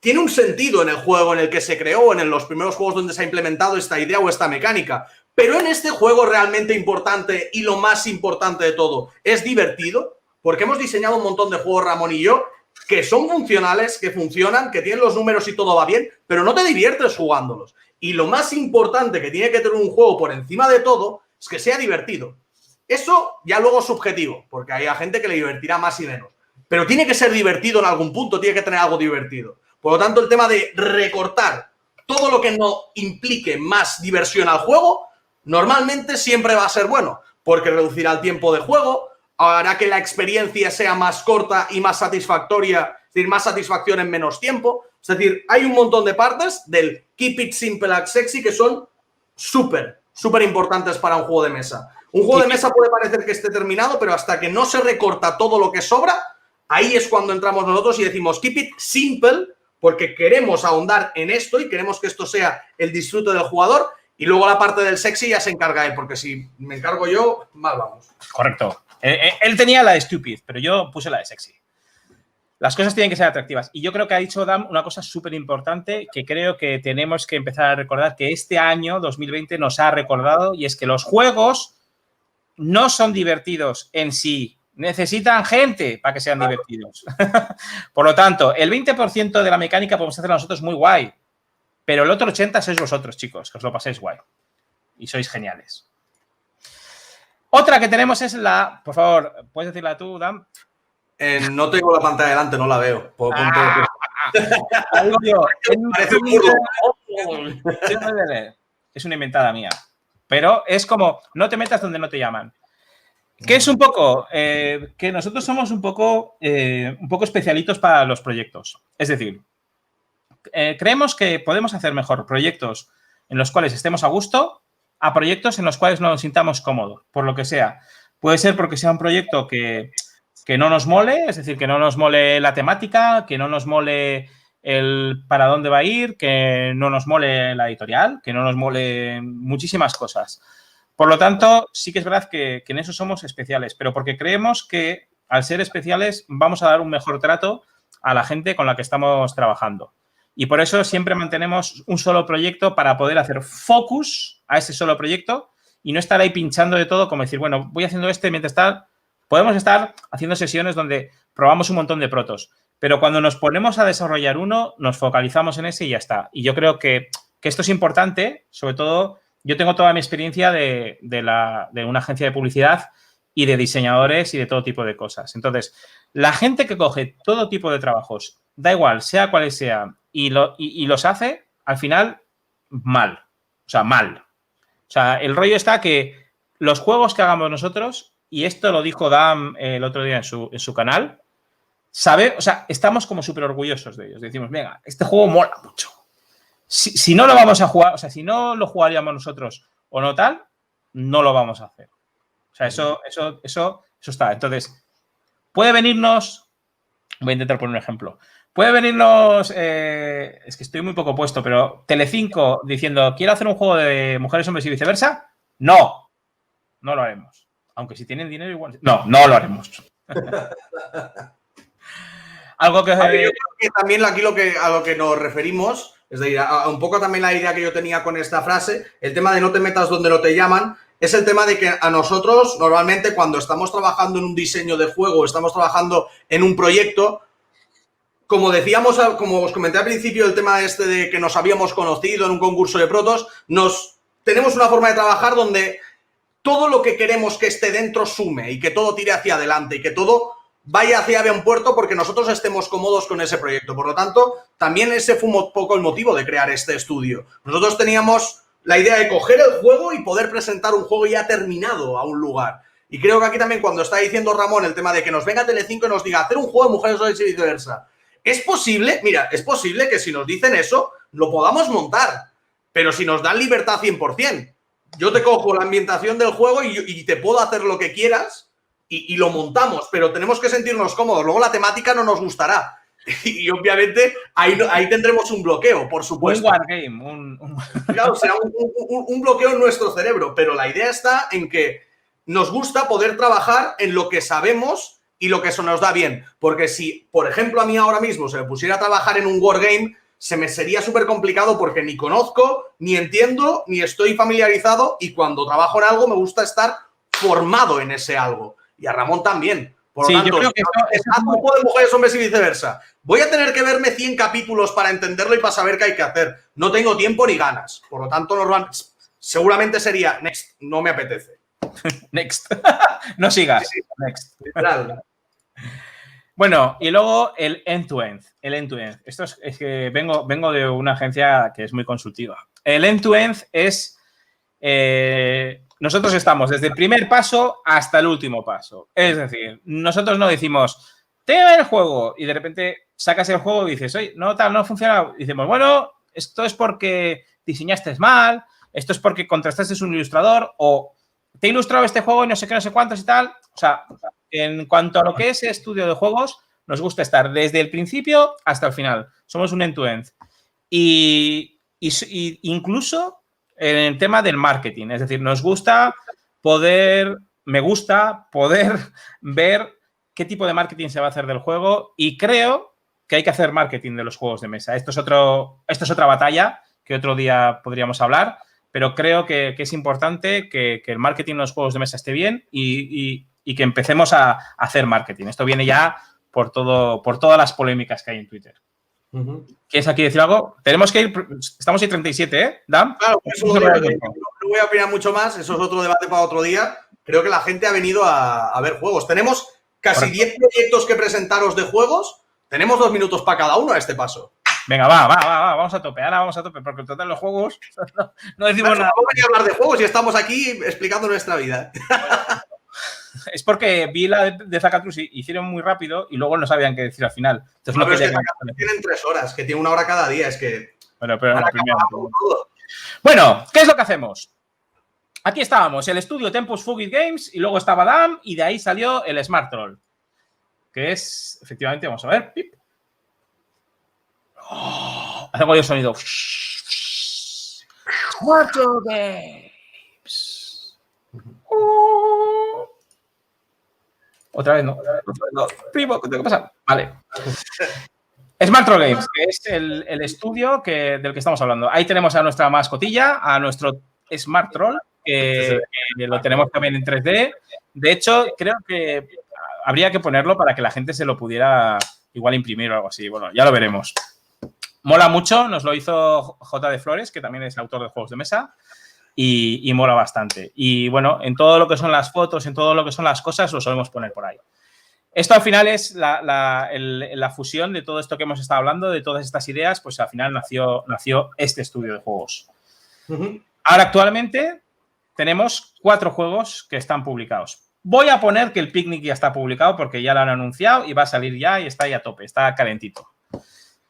tiene un sentido en el juego en el que se creó, en los primeros juegos donde se ha implementado esta idea o esta mecánica. Pero en este juego realmente importante y lo más importante de todo, ¿es divertido? Porque hemos diseñado un montón de juegos, Ramón y yo, que son funcionales, que funcionan, que tienen los números y todo va bien, pero no te diviertes jugándolos. Y lo más importante que tiene que tener un juego por encima de todo es que sea divertido. Eso ya luego es subjetivo, porque hay gente que le divertirá más y menos. Pero tiene que ser divertido en algún punto, tiene que tener algo divertido. Por lo tanto, el tema de recortar todo lo que no implique más diversión al juego, normalmente siempre va a ser bueno, porque reducirá el tiempo de juego, hará que la experiencia sea más corta y más satisfactoria, es decir, más satisfacción en menos tiempo. Es decir, hay un montón de partes del Keep It Simple and Sexy que son súper importantes para un juego de mesa. Un juego de mesa puede parecer que esté terminado, pero hasta que no se recorta todo lo que sobra, ahí es cuando entramos nosotros y decimos Keep It Simple, porque queremos ahondar en esto y queremos que esto sea el disfrute del jugador. Y luego la parte del sexy ya se encarga él, porque si me encargo yo, mal vamos. Correcto. Él tenía la de stupid, pero yo puse la de sexy. Las cosas tienen que ser atractivas. Y yo creo que ha dicho Dan una cosa súper importante que creo que tenemos que empezar a recordar, que este año, 2020, nos ha recordado, y es que los juegos no son divertidos en sí. Necesitan gente para que sean divertidos. Por lo tanto, el 20% de la mecánica podemos hacerla nosotros muy guay. Pero el otro 80% sois vosotros, chicos, que os lo paséis guay. Y sois geniales. Otra que tenemos es la... Por favor, ¿puedes decirla tú, Dan? No tengo la pantalla delante, no la veo. Es una inventada mía. Pero es como, no te metas donde no te llaman. Que es un poco... que nosotros somos un poco especialitos para los proyectos. Es decir... creemos que podemos hacer mejor proyectos en los cuales estemos a gusto a proyectos en los cuales no nos sintamos cómodos, por lo que sea. Puede ser porque sea un proyecto que que no nos mole, es decir, que no nos mole la temática, que no nos mole el para dónde va a ir, que no nos mole la editorial, que no nos mole muchísimas cosas. Por lo tanto, sí que es verdad que en eso somos especiales, pero porque creemos que al ser especiales vamos a dar un mejor trato a la gente con la que estamos trabajando. Y por eso siempre mantenemos un solo proyecto para poder hacer focus a ese solo proyecto y no estar ahí pinchando de todo, como decir, bueno, voy haciendo mientras tal. Podemos estar haciendo sesiones donde probamos un montón de protos, pero cuando nos ponemos a desarrollar uno, nos focalizamos en ese y ya está. Y yo creo que esto es importante, sobre todo, yo tengo toda mi experiencia de una agencia de publicidad y de diseñadores y de todo tipo de cosas. Entonces, la gente que coge todo tipo de trabajos, da igual, sea cual sea, y los hace, al final, mal. O sea, mal. O sea, el rollo está que los juegos que hagamos nosotros, y esto lo dijo Dan el otro día en su canal, estamos como súper orgullosos de ellos. Decimos, venga, este juego mola mucho. Si no lo vamos a jugar, o sea, si no lo jugaríamos nosotros o no tal, no lo vamos a hacer. O sea, eso está. Entonces, puede venirnos, voy a intentar poner un ejemplo, puede venirnos, es que estoy muy poco puesto, pero Telecinco diciendo, ¿quiero hacer un juego de mujeres, hombres y viceversa? No lo haremos. Aunque si tienen dinero igual. No lo haremos. Algo que... yo creo que también aquí a lo que nos referimos, es decir, un poco también la idea que yo tenía con esta frase, el tema de no te metas donde no te llaman, es el tema de que a nosotros, normalmente, cuando estamos trabajando en un diseño de juego, estamos trabajando en un proyecto, como decíamos, como os comenté al principio, el tema este de que nos habíamos conocido en un concurso de protos, tenemos una forma de trabajar donde todo lo que queremos que esté dentro sume y que todo tire hacia adelante y que todo vaya hacia buen puerto porque nosotros estemos cómodos con ese proyecto. Por lo tanto, también ese fue un poco el motivo de crear este estudio. Nosotros teníamos la idea de coger el juego y poder presentar un juego ya terminado a un lugar. Y creo que aquí también cuando está diciendo Ramón el tema de que nos venga Telecinco y nos diga hacer un juego de mujeres, hombres y viceversa. Es posible, mira, es posible que si nos dicen eso, lo podamos montar. Pero si nos dan libertad 100%. Yo te cojo la ambientación del juego y te puedo hacer lo que quieras y lo montamos, pero tenemos que sentirnos cómodos. Luego la temática no nos gustará. Y obviamente ahí tendremos un bloqueo, por supuesto. Un wargame. Claro, será un bloqueo en nuestro cerebro, pero la idea está en que nos gusta poder trabajar en lo que sabemos y lo que se nos da bien. Porque si, por ejemplo, a mí ahora mismo se me pusiera a trabajar en un wargame, se me sería súper complicado porque ni conozco, ni entiendo, ni estoy familiarizado y cuando trabajo en algo me gusta estar formado en ese algo. Y a Ramón también. Por lo tanto, yo creo que es un grupo de mujeres, hombres y viceversa. Voy a tener que verme 100 capítulos para entenderlo y para saber qué hay que hacer. No tengo tiempo ni ganas. Por lo tanto, seguramente sería next. No me apetece. Next. No sigas. Sí. Next. Claro. Bueno, y luego el end-to-end. El end-to-end. Esto es que vengo de una agencia que es muy consultiva. El end-to-end es... nosotros estamos desde el primer paso hasta el último paso. Es decir, nosotros no decimos, tengo el juego, y de repente sacas el juego y dices, oye, no funciona. Y decimos, bueno, esto es porque diseñaste mal, esto es porque contrastaste un ilustrador, o te he ilustrado este juego y no sé qué, no sé cuántos y tal. O sea, en cuanto a lo que es estudio de juegos, nos gusta estar desde el principio hasta el final. Somos un end-to-end. Y incluso en el tema del marketing. Es decir, me gusta poder ver qué tipo de marketing se va a hacer del juego y creo que hay que hacer marketing de los juegos de mesa. Esto es otra batalla que otro día podríamos hablar, pero creo que es importante que el marketing de los juegos de mesa esté bien y que empecemos a hacer marketing. Esto viene ya por todas las polémicas que hay en Twitter. ¿Quieres aquí decir algo? Tenemos que ir, estamos en 37, ¿eh, Dan? Claro, eso no voy a opinar mucho más, eso es otro debate para otro día. Creo que la gente ha venido a ver juegos. Tenemos casi 10 proyectos que presentaros de juegos, tenemos 2 minutos para cada uno a este paso. Venga, va, vamos a tope, ahora vamos a tope, porque en total los juegos no decimos nada. Vamos a hablar de juegos y estamos aquí explicando nuestra vida. Es porque vi la de Zacatrus y hicieron muy rápido y luego no sabían qué decir al final. Entonces, no, pero es que Zacatrus tienen 3 horas, que tiene 1 hora cada día, es que... Bueno, pero bueno, ¿qué es lo que hacemos? Aquí estábamos, el estudio Tempus Fugit Games y luego estaba DAM y de ahí salió el Smart Troll. que es, efectivamente, vamos a ver. ¡Pip! Oh, hacemos el sonido. Smartro Games. Otra vez no. Primo, ¿qué pasa? Vale. Smartro Games, que es el estudio del que estamos hablando. Ahí tenemos a nuestra mascotilla, a nuestro Smart Troll, que lo tenemos también en 3D. De hecho, creo que habría que ponerlo para que la gente se lo pudiera igual imprimir o algo así. Bueno, ya lo veremos. Mola mucho, nos lo hizo J. de Flores, que también es autor de juegos de mesa, y mola bastante. Y bueno, en todo lo que son las fotos, en todo lo que son las cosas, lo solemos poner por ahí. Esto al final es la fusión de todo esto que hemos estado hablando, de todas estas ideas, pues al final nació este estudio de juegos. Ahora actualmente tenemos 4 juegos que están publicados. Voy a poner que el Picnic ya está publicado porque ya lo han anunciado y va a salir ya y está ahí a tope, está calentito.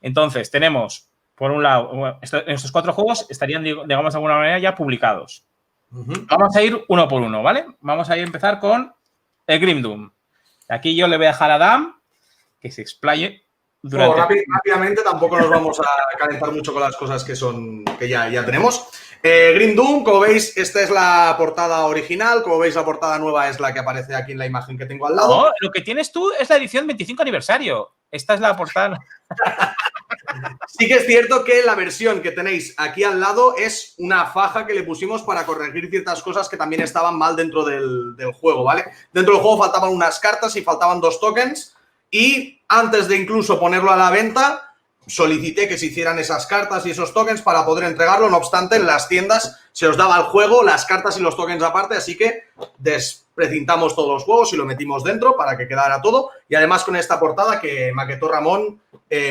Entonces, tenemos, por un lado, estos 4 juegos estarían, digamos, de alguna manera ya publicados. Vamos a ir uno por uno, ¿vale? Vamos a empezar con el Grim Doom. Aquí yo le voy a dejar a Dam que se explaye durante... Rápidamente, tampoco nos vamos a calentar mucho con las cosas que ya tenemos. Grim Doom, como veis, esta es la portada original. Como veis, la portada nueva es la que aparece aquí en la imagen que tengo al lado. No, lo que tienes tú es la edición 25 aniversario. Esta es la portada... Sí que es cierto que la versión que tenéis aquí al lado es una faja que le pusimos para corregir ciertas cosas que también estaban mal dentro del juego, ¿vale? Dentro del juego faltaban unas cartas y faltaban 2 tokens y antes de incluso ponerlo a la venta solicité que se hicieran esas cartas y esos tokens para poder entregarlo. No obstante, en las tiendas se os daba el juego, las cartas y los tokens aparte, así que desprecintamos todos los juegos y lo metimos dentro para que quedara todo. Y además con esta portada que maquetó Ramón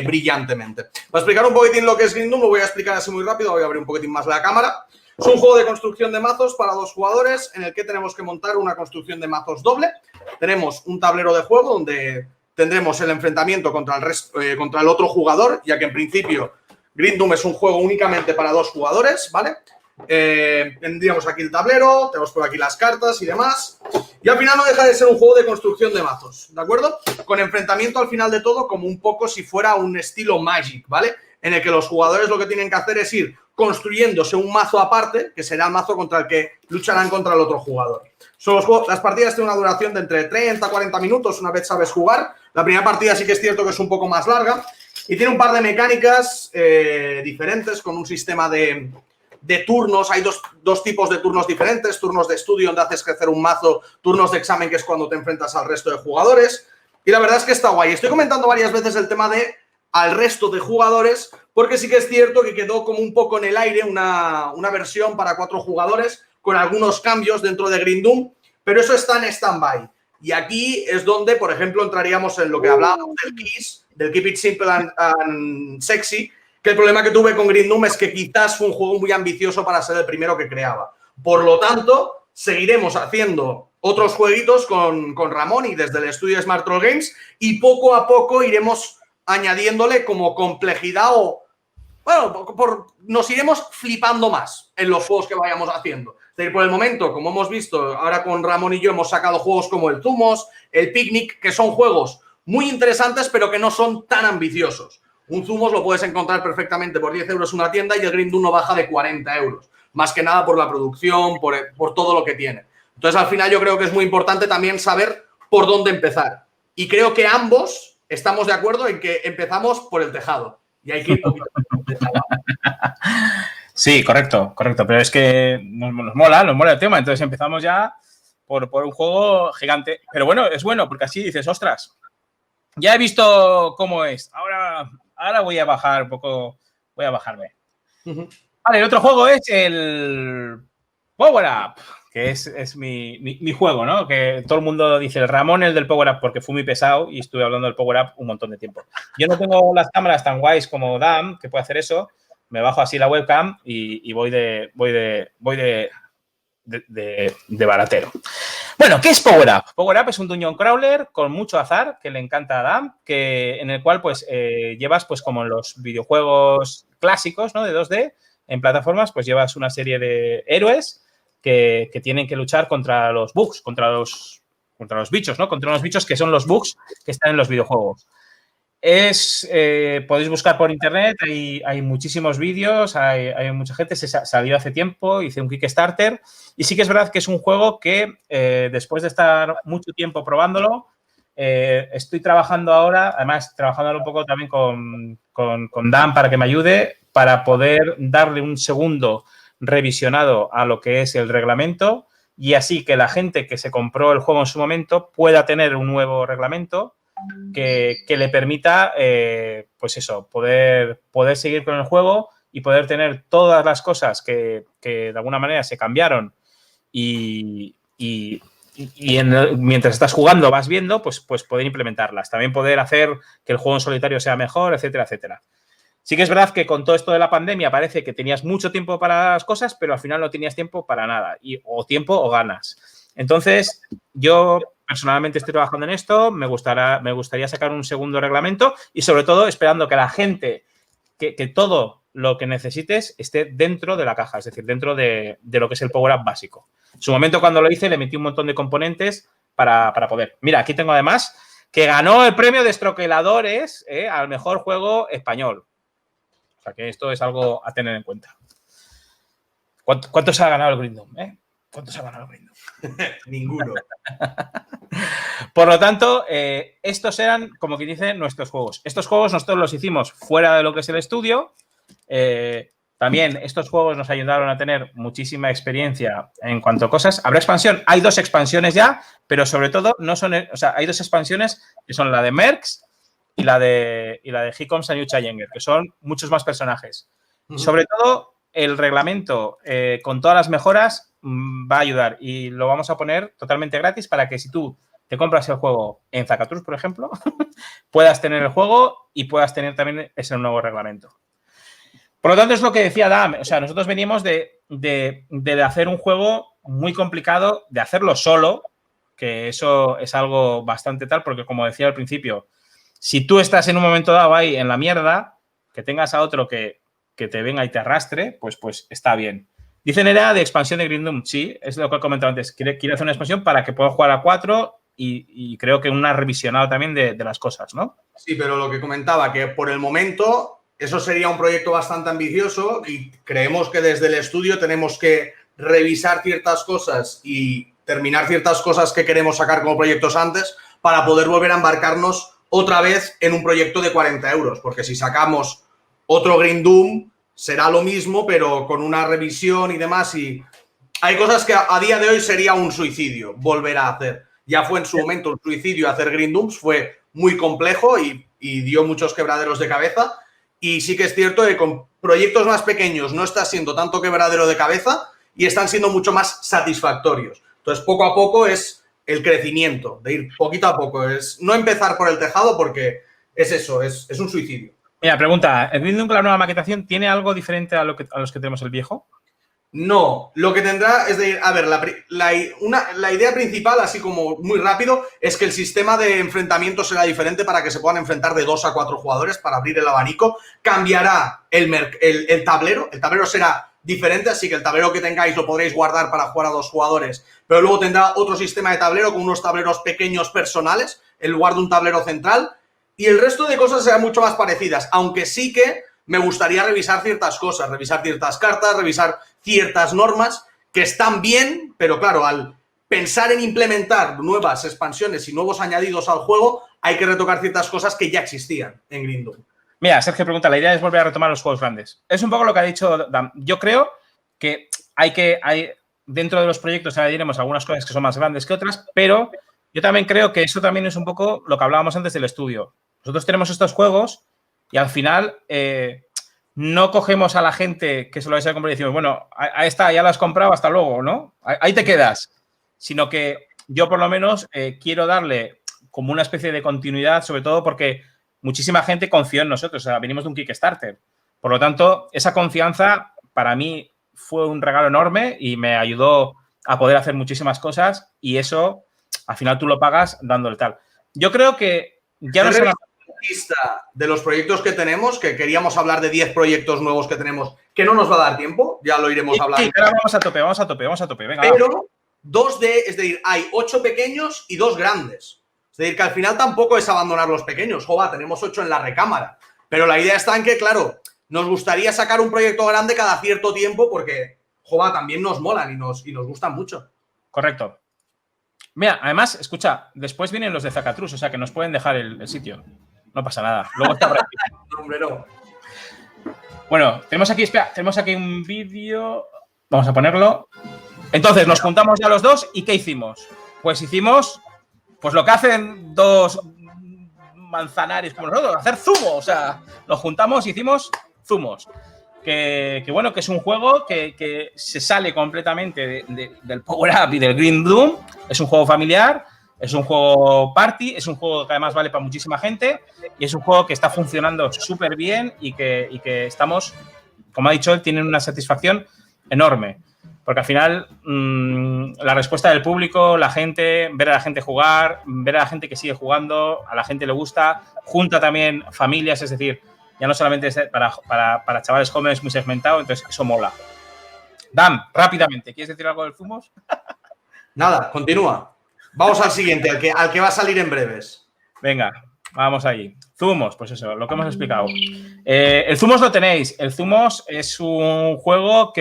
brillantemente. Para explicar un poquitín lo que es Grim Doom, lo voy a explicar así muy rápido, voy a abrir un poquitín más la cámara. Es un juego de construcción de mazos para 2 jugadores en el que tenemos que montar una construcción de mazos doble. Tenemos un tablero de juego donde tendremos el enfrentamiento contra el otro jugador, ya que en principio Grim Doom es un juego únicamente para 2 jugadores, ¿vale? Tendríamos aquí el tablero, tenemos por aquí las cartas y demás. Y al final no deja de ser un juego de construcción de mazos, ¿de acuerdo? Con enfrentamiento al final de todo como un poco si fuera un estilo Magic, ¿vale? En el que los jugadores lo que tienen que hacer es ir construyéndose un mazo aparte, que será el mazo contra el que lucharán contra el otro jugador. Las partidas tienen una duración de entre 30 a 40 minutos una vez sabes jugar. La primera partida sí que es cierto que es un poco más larga y tiene un par de mecánicas diferentes con un sistema de turnos. Hay dos tipos de turnos diferentes, turnos de estudio donde haces crecer un mazo, turnos de examen que es cuando te enfrentas al resto de jugadores y la verdad es que está guay. Estoy comentando varias veces el tema de al resto de jugadores porque sí que es cierto que quedó como un poco en el aire una versión para 4 jugadores con algunos cambios dentro de Grim Doom, pero eso está en stand-by. Y aquí es donde, por ejemplo, entraríamos en lo que hablábamos del KISS, del Keep It Simple and Sexy, que el problema que tuve con Grim Doom es que quizás fue un juego muy ambicioso para ser el primero que creaba. Por lo tanto, seguiremos haciendo otros jueguitos con Ramón y desde el estudio Smart Troll Games y poco a poco iremos añadiéndole como complejidad o, bueno, nos iremos flipando más en los juegos que vayamos haciendo. Es decir, por el momento, como hemos visto, ahora con Ramón y yo hemos sacado juegos como el Zumos, el Picnic, que son juegos muy interesantes, pero que no son tan ambiciosos. Un Zumos lo puedes encontrar perfectamente por 10 euros en una tienda y el Grim Doom no baja de 40 euros. Más que nada por la producción, por todo lo que tiene. Entonces, al final, yo creo que es muy importante también saber por dónde empezar. Y creo que ambos estamos de acuerdo en que empezamos por el tejado. Y hay que ir poquito por el tejado. Sí, correcto. Pero es que nos mola el tema. Entonces empezamos ya por un juego gigante. Pero bueno, es bueno porque así dices, ostras, ya he visto cómo es. Ahora voy a bajar un poco, voy a bajarme. Vale, el otro juego es el Power Up, que es mi juego, ¿no? Que todo el mundo dice el Ramón, el del Power Up, porque fue muy pesado y estuve hablando del Power Up un montón de tiempo. Yo no tengo las cámaras tan guays como Dam, que puede hacer eso. Me bajo así la webcam y voy de baratero. Bueno, ¿qué es Power Up? Power Up es un dungeon crawler con mucho azar que le encanta a Adam, en el cual pues llevas pues como en los videojuegos clásicos, ¿no? De 2D, en plataformas, pues llevas una serie de héroes que tienen que luchar contra los bugs, contra los los bichos, ¿no? Contra unos bichos que son los bugs que están en los videojuegos. Podéis buscar por internet, hay muchísimos vídeos, hay mucha gente, salió hace tiempo, hice un Kickstarter y sí que es verdad que es un juego que después de estar mucho tiempo probándolo, estoy trabajando ahora, además trabajándolo un poco también con Dan para que me ayude, para poder darle un segundo revisionado a lo que es el reglamento y así que la gente que se compró el juego en su momento pueda tener un nuevo reglamento que le permita, pues eso, poder seguir con el juego y poder tener todas las cosas que de alguna manera se cambiaron mientras estás jugando vas viendo, pues poder implementarlas. También poder hacer que el juego en solitario sea mejor, etcétera, etcétera. Sí que es verdad que con todo esto de la pandemia parece que tenías mucho tiempo para las cosas, pero al final no tenías tiempo para nada, o tiempo o ganas. Entonces, yo personalmente estoy trabajando en esto, me gustaría sacar un segundo reglamento y sobre todo esperando que la gente, que todo lo que necesites esté dentro de la caja, es decir, dentro de lo que es el Power Up básico. En su momento cuando lo hice le metí un montón de componentes para poder. Mira, aquí tengo además que ganó el premio de Estroqueladores al mejor juego español. O sea que esto es algo a tener en cuenta. ¿Cuánto se ha ganado el Green Doom? ¿Cuánto se ha ganado el Green Doom? Ninguno. Por lo tanto, estos eran, como quien dice, nuestros juegos. Estos juegos nosotros los hicimos fuera de lo que es el estudio. También estos juegos nos ayudaron a tener muchísima experiencia en cuanto a cosas. Habrá expansión. Hay 2 expansiones ya, pero sobre todo no son... O sea, hay 2 expansiones que son la de Mercs y la de Here Comes a New Challenger, que son muchos más personajes. Sobre todo, el reglamento con todas las mejoras va a ayudar y lo vamos a poner totalmente gratis para que si tú te compras el juego en Zacatrus, por ejemplo, puedas tener el juego y puedas tener también ese nuevo reglamento. Por lo tanto, es lo que decía Dam. O sea, nosotros veníamos de hacer un juego muy complicado, de hacerlo solo, que eso es algo bastante tal, porque como decía al principio, si tú estás en un momento dado ahí en la mierda, que tengas a otro que te venga y te arrastre, pues está bien. Dicen era de expansión de Green Doom. Sí, es lo que he comentado antes. Quiere hacer una expansión para que pueda jugar a 4 y creo que una revisionada también de las cosas, ¿no? Sí, pero lo que comentaba, que por el momento eso sería un proyecto bastante ambicioso y creemos que desde el estudio tenemos que revisar ciertas cosas y terminar ciertas cosas que queremos sacar como proyectos antes para poder volver a embarcarnos otra vez en un proyecto de 40 euros. Porque si sacamos otro Green Doom será lo mismo, pero con una revisión y demás. Y hay cosas que a día de hoy sería un suicidio volver a hacer. Ya fue en su momento un suicidio hacer Green Dooms, fue muy complejo y dio muchos quebraderos de cabeza. Y sí que es cierto que con proyectos más pequeños no está siendo tanto quebradero de cabeza y están siendo mucho más satisfactorios. Entonces, poco a poco es el crecimiento, de ir poquito a poco. Es no empezar por el tejado porque es eso, es un suicidio. Mira, pregunta, ¿el Green Doom con la nueva maquetación tiene algo diferente a los que tenemos el viejo? No, lo que tendrá es de... A ver, la idea principal, así como muy rápido, es que el sistema de enfrentamiento será diferente para que se puedan enfrentar de 2 a 4 jugadores para abrir el abanico. Cambiará el tablero. El tablero será diferente, así que el tablero que tengáis lo podréis guardar para jugar a 2 jugadores, pero luego tendrá otro sistema de tablero con unos tableros pequeños personales en lugar de un tablero central y el resto de cosas serán mucho más parecidas, aunque sí que me gustaría revisar ciertas cosas, revisar ciertas cartas, revisar ciertas normas que están bien, pero claro, al pensar en implementar nuevas expansiones y nuevos añadidos al juego, hay que retocar ciertas cosas que ya existían en Green Doom. Mira, Sergio pregunta, la idea es volver a retomar los juegos grandes. Es un poco lo que ha dicho Dan. Yo creo que hay dentro de los proyectos añadiremos algunas cosas que son más grandes que otras, pero yo también creo que eso también es un poco lo que hablábamos antes del estudio. Nosotros tenemos estos juegos y al final no cogemos a la gente que se lo vais a comprar y decimos, bueno, ahí está, ya lo has comprado, hasta luego, ¿no? Ahí te quedas. Sino que yo por lo menos quiero darle como una especie de continuidad, sobre todo porque muchísima gente confió en nosotros, o sea, venimos de un Kickstarter. Por lo tanto, esa confianza para mí fue un regalo enorme y me ayudó a poder hacer muchísimas cosas y eso, al final tú lo pagas dándole tal. Yo creo que ya no se va... Lista de los proyectos que tenemos, que queríamos hablar de 10 proyectos nuevos que tenemos, que no nos va a dar tiempo, ya lo iremos hablando. Sí, pero vamos a tope, venga. Pero es decir, hay 8 pequeños y 2 grandes. Es decir, que al final tampoco es abandonar los pequeños. Jova, tenemos 8 en la recámara. Pero la idea está en que, claro, nos gustaría sacar un proyecto grande cada cierto tiempo porque, jova, también nos molan y nos gustan mucho. Correcto. Mira, además, escucha, después vienen los de Zacatrus, o sea que nos pueden dejar el sitio. No pasa nada. Luego está por aquí. No, hombre, no. Bueno, tenemos aquí un vídeo. Vamos a ponerlo. Entonces, nos juntamos ya los dos y ¿qué hicimos? Pues hicimos pues lo que hacen dos manzanares como nosotros, hacer zumo. O sea, nos juntamos y hicimos zumos. Que bueno, que es un juego que se sale completamente del Power Up y del Green Doom. Es un juego familiar, es un juego party, es un juego que además vale para muchísima gente y es un juego que está funcionando súper bien y que estamos, como ha dicho él, tienen una satisfacción enorme. Porque al final la respuesta del público, la gente, ver a la gente jugar, ver a la gente que sigue jugando, a la gente le gusta, junta también familias, es decir, ya no solamente es para chavales jóvenes muy segmentado, entonces eso mola. Dan, rápidamente, ¿quieres decir algo del Zumos? Nada, continúa. Vamos al siguiente, al que va a salir en breves. Venga, vamos allí. Zumos, pues eso, lo que hemos explicado. El Zumos lo tenéis. El Zumos es un juego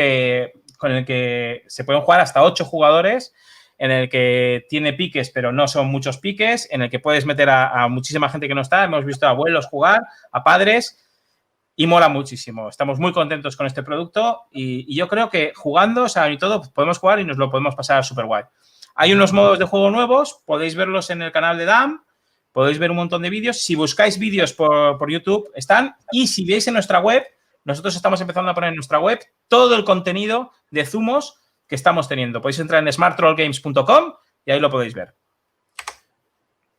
con el que se pueden jugar hasta 8 jugadores, en el que tiene piques, pero no son muchos piques, en el que puedes meter a muchísima gente que no está. Hemos visto a abuelos jugar, a padres, y mola muchísimo. Estamos muy contentos con este producto y yo creo que jugando, o sea, y todo, podemos jugar y nos lo podemos pasar súper guay. Hay unos modos de juego nuevos, podéis verlos en el canal de DAM, podéis ver un montón de vídeos. Si buscáis vídeos por YouTube, están. Y si veis en nuestra web, nosotros estamos empezando a poner en nuestra web todo el contenido de zumos que estamos teniendo. Podéis entrar en smarttrollgames.com y ahí lo podéis ver.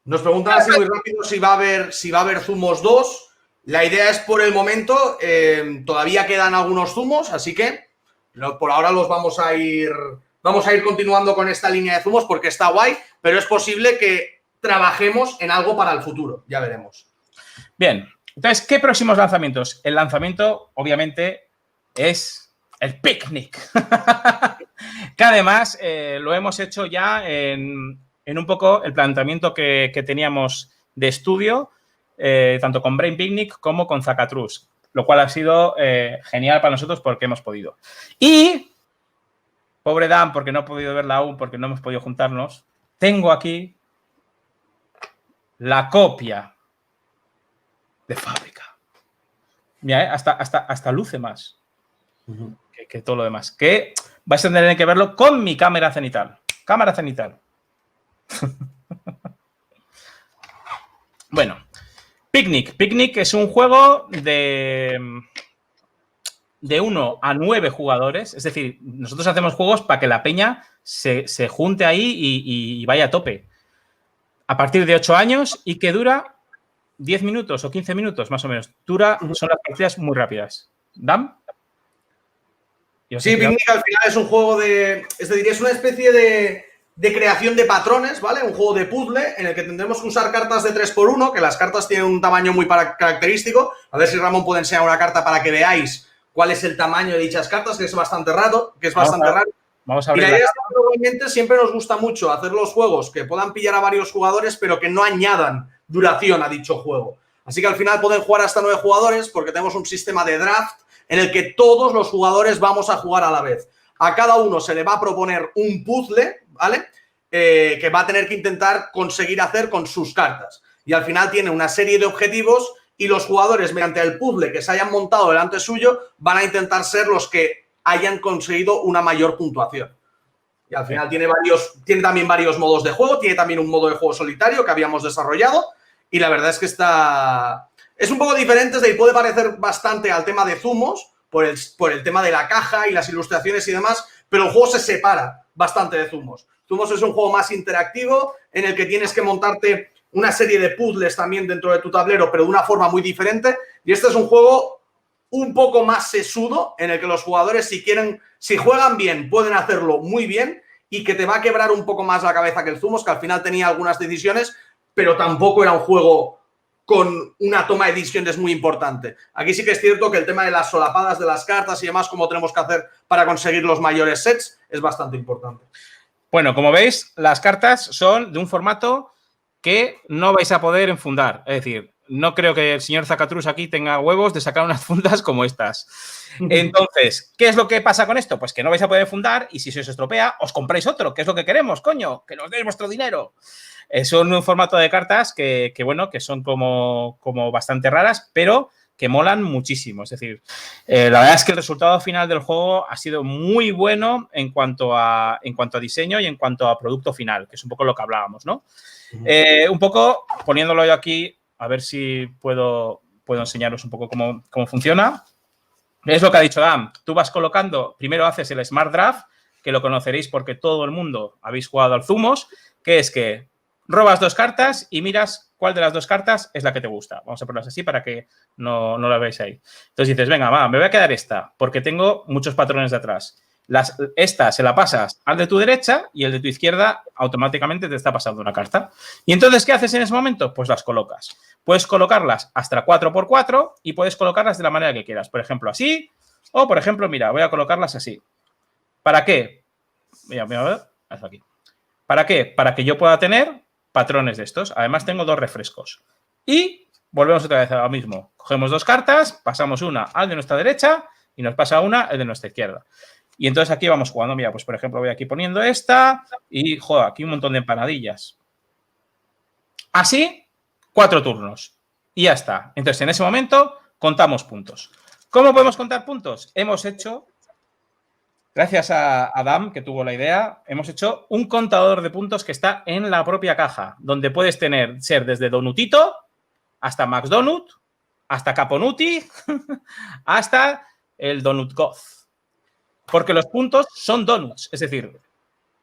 Nos preguntan así muy rápido si va a haber zumos 2. La idea es por el momento, todavía quedan algunos zumos, así que por ahora los vamos a ir continuando con esta línea de zumos porque está guay, pero es posible que trabajemos en algo para el futuro, ya veremos. Bien, entonces, ¿qué próximos lanzamientos? El lanzamiento, obviamente, es el Picnic, que además lo hemos hecho ya en un poco el planteamiento que teníamos de estudio, tanto con Brain Picnic como con Zacatrus, lo cual ha sido genial para nosotros porque hemos podido. Y, pobre Dan, porque no he podido verla aún, porque no hemos podido juntarnos, tengo aquí la copia de fábrica. Mira, hasta luce más que todo lo demás. Que vais a tener que verlo con mi cámara cenital. Cámara cenital. Bueno, Picnic. Picnic es un juego de 1 a 9 jugadores. Es decir, nosotros hacemos juegos para que la peña se junte ahí y vaya a tope. A partir de 8 años y que dura 10 minutos o 15 minutos, más o menos. Son las partidas muy rápidas. ¿Dam? Sí, Picnic al final es un juego es decir, es una especie de creación de patrones, ¿vale? Un juego de puzzle en el que tendremos que usar cartas de 3x1, que las cartas tienen un tamaño muy característico. A ver si Ramón puede enseñar una carta para que veáis cuál es el tamaño de dichas cartas, que es bastante raro. Vamos a y la idea es que normalmente siempre nos gusta mucho hacer los juegos que puedan pillar a varios jugadores, pero que no añadan duración a dicho juego. Así que al final pueden jugar hasta 9 jugadores porque tenemos un sistema de draft en el que todos los jugadores vamos a jugar a la vez. A cada uno se le va a proponer un puzzle, ¿vale? Que va a tener que intentar conseguir hacer con sus cartas. Y al final tiene una serie de objetivos y los jugadores, mediante el puzzle que se hayan montado delante suyo, van a intentar ser los que hayan conseguido una mayor puntuación. Y al final tiene también varios modos de juego, tiene también un modo de juego solitario que habíamos desarrollado y la verdad es que es un poco diferente, es decir, puede parecer bastante al tema de zumos por el tema de la caja y las ilustraciones y demás, pero el juego se separa bastante de zumos. Zumos es un juego más interactivo en el que tienes que montarte una serie de puzzles también dentro de tu tablero, pero de una forma muy diferente. Y este es un juego un poco más sesudo en el que los jugadores, si juegan bien, pueden hacerlo muy bien y que te va a quebrar un poco más la cabeza que el Zumos, que al final tenía algunas decisiones, pero tampoco era un juego con una toma de decisiones muy importante. Aquí sí que es cierto que el tema de las solapadas de las cartas y demás, cómo tenemos que hacer para conseguir los mayores sets, es bastante importante. Bueno, como veis, las cartas son de un formato que no vais a poder enfundar. Es decir, no creo que el señor Zacatrus aquí tenga huevos de sacar unas fundas como estas. Entonces, ¿qué es lo que pasa con esto? Pues que no vais a poder fundar y si se os estropea, os compráis otro, que es lo que queremos, coño, que nos deis vuestro dinero. Son un formato de cartas que bueno, que son como bastante raras, pero que molan muchísimo. Es decir, la verdad es que el resultado final del juego ha sido muy bueno en cuanto a diseño y en cuanto a producto final, que es un poco lo que hablábamos, ¿no? Un poco, poniéndolo yo aquí, a ver si puedo enseñaros un poco cómo funciona. Es lo que ha dicho Dan. Tú vas colocando, primero haces el Smart Draft, que lo conoceréis porque todo el mundo habéis jugado al Zumos, que es que robas 2 cartas y miras cuál de las 2 cartas es la que te gusta. Vamos a ponerlas así para que no la veáis ahí. Entonces dices, venga, va, me voy a quedar esta, porque tengo muchos patrones de atrás. Esta se la pasas al de tu derecha y el de tu izquierda automáticamente te está pasando una carta. ¿Y entonces qué haces en ese momento? Pues las colocas. Puedes colocarlas hasta 4x4 y puedes colocarlas de la manera que quieras. Por ejemplo, así o, por ejemplo, mira, voy a colocarlas así. ¿Para qué? Mira, a ver, hasta aquí. ¿Para qué? Para que yo pueda tener patrones de estos. Además, tengo 2 refrescos. Y volvemos otra vez a lo mismo. Cogemos 2 cartas, pasamos una al de nuestra derecha y nos pasa una al de nuestra izquierda. Y entonces aquí vamos jugando. Mira, pues por ejemplo voy aquí poniendo esta y, joder, aquí un montón de empanadillas. Así, 4 turnos. Y ya está. Entonces, en ese momento, contamos puntos. ¿Cómo podemos contar puntos? Hemos hecho, gracias a Adam, que tuvo la idea, hemos hecho un contador de puntos que está en la propia caja, donde puedes ser desde Donutito hasta Max Donut, hasta Caponuti, hasta el Donut Goth. Porque los puntos son donuts, es decir,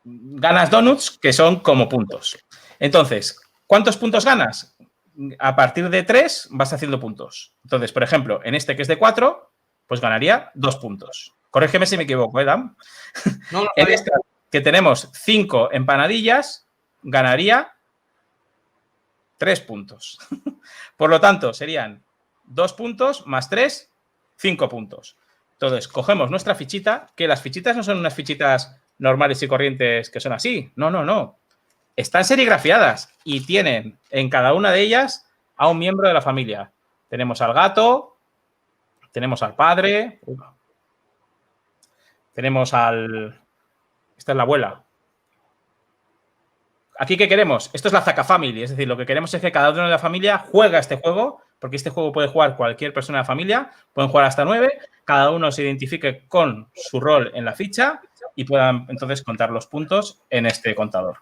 ganas donuts que son como puntos. Entonces, ¿cuántos puntos ganas? A partir de 3 vas haciendo puntos. Entonces, por ejemplo, en este que es de 4, pues ganaría 2 puntos. Corrígeme si me equivoco, Dan? No, en este que tenemos 5 empanadillas, ganaría 3 puntos. Por lo tanto, serían 2 puntos más 3, 5 puntos. Entonces, cogemos nuestra fichita, que las fichitas no son unas fichitas normales y corrientes que son así. No, no, no. Están serigrafiadas y tienen en cada una de ellas a un miembro de la familia. Tenemos al gato, tenemos al padre, tenemos al... Esta es la abuela. ¿Aquí qué queremos? Esto es la Zaka Family, es decir, lo que queremos es que cada uno de la familia juegue este juego, porque este juego puede jugar cualquier persona de la familia, pueden jugar hasta 9, cada uno se identifique con su rol en la ficha y puedan entonces contar los puntos en este contador.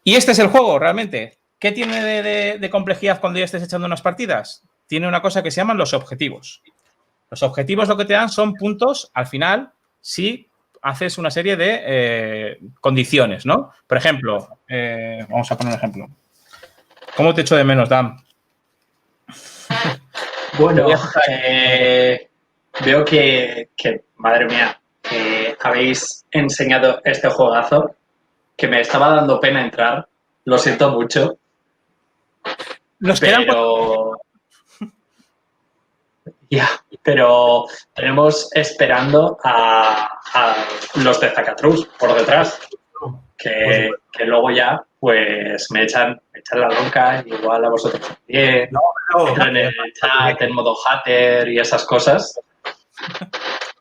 Y este es el juego, realmente. ¿Qué tiene de complejidad cuando ya estés echando unas partidas? Tiene una cosa que se llaman los objetivos. Los objetivos lo que te dan son puntos al final si haces una serie de condiciones, ¿no? Por ejemplo, vamos a poner un ejemplo. ¿Cómo te echo de menos, Dan? Bueno, veo que, madre mía, habéis enseñado este juegazo que me estaba dando pena entrar. Lo siento mucho. Pero tenemos esperando a los de Zacatrus por detrás, que luego ya pues me echan la bronca, igual a vosotros también, entran en el chat en modo hater y esas cosas.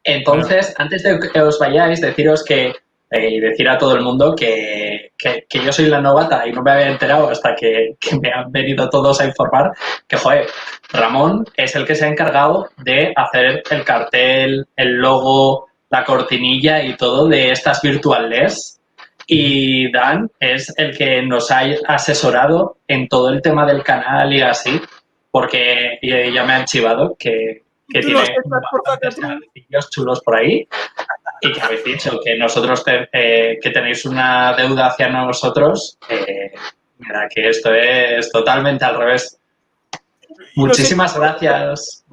Entonces, antes de que os vayáis, deciros que y decir a todo el mundo que yo soy la novata y no me había enterado hasta que me han venido todos a informar que, joder, Ramón es el que se ha encargado de hacer el cartel, el logo, la cortinilla y todo de estas Virtual LES. Y Dan es el que nos ha asesorado en todo el tema del canal y así, porque ya me han chivado que tiene bastantes canalcillos chulos por ahí. Y que habéis dicho que nosotros que tenéis una deuda hacia nosotros, mira, que esto es totalmente al revés. Muchísimas gracias.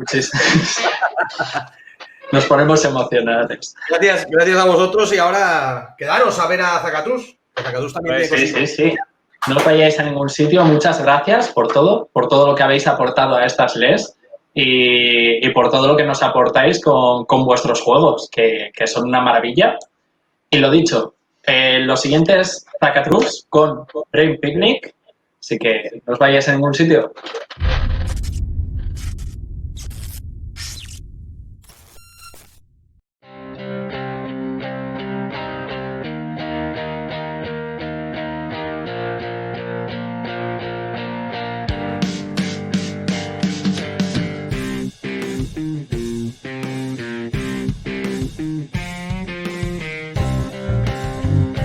Nos ponemos emocionados. Gracias a vosotros y ahora quedaros a ver a Zacatrus. Zacatrus también tiene cositas. Sí. No vayáis a ningún sitio. Muchas gracias por todo lo que habéis aportado a estas LES. Y por todo lo que nos aportáis con vuestros juegos, que son una maravilla. Y lo dicho, Lo siguiente es Zacatrus con Brain Picnic. Así que no os vayáis a ningún sitio.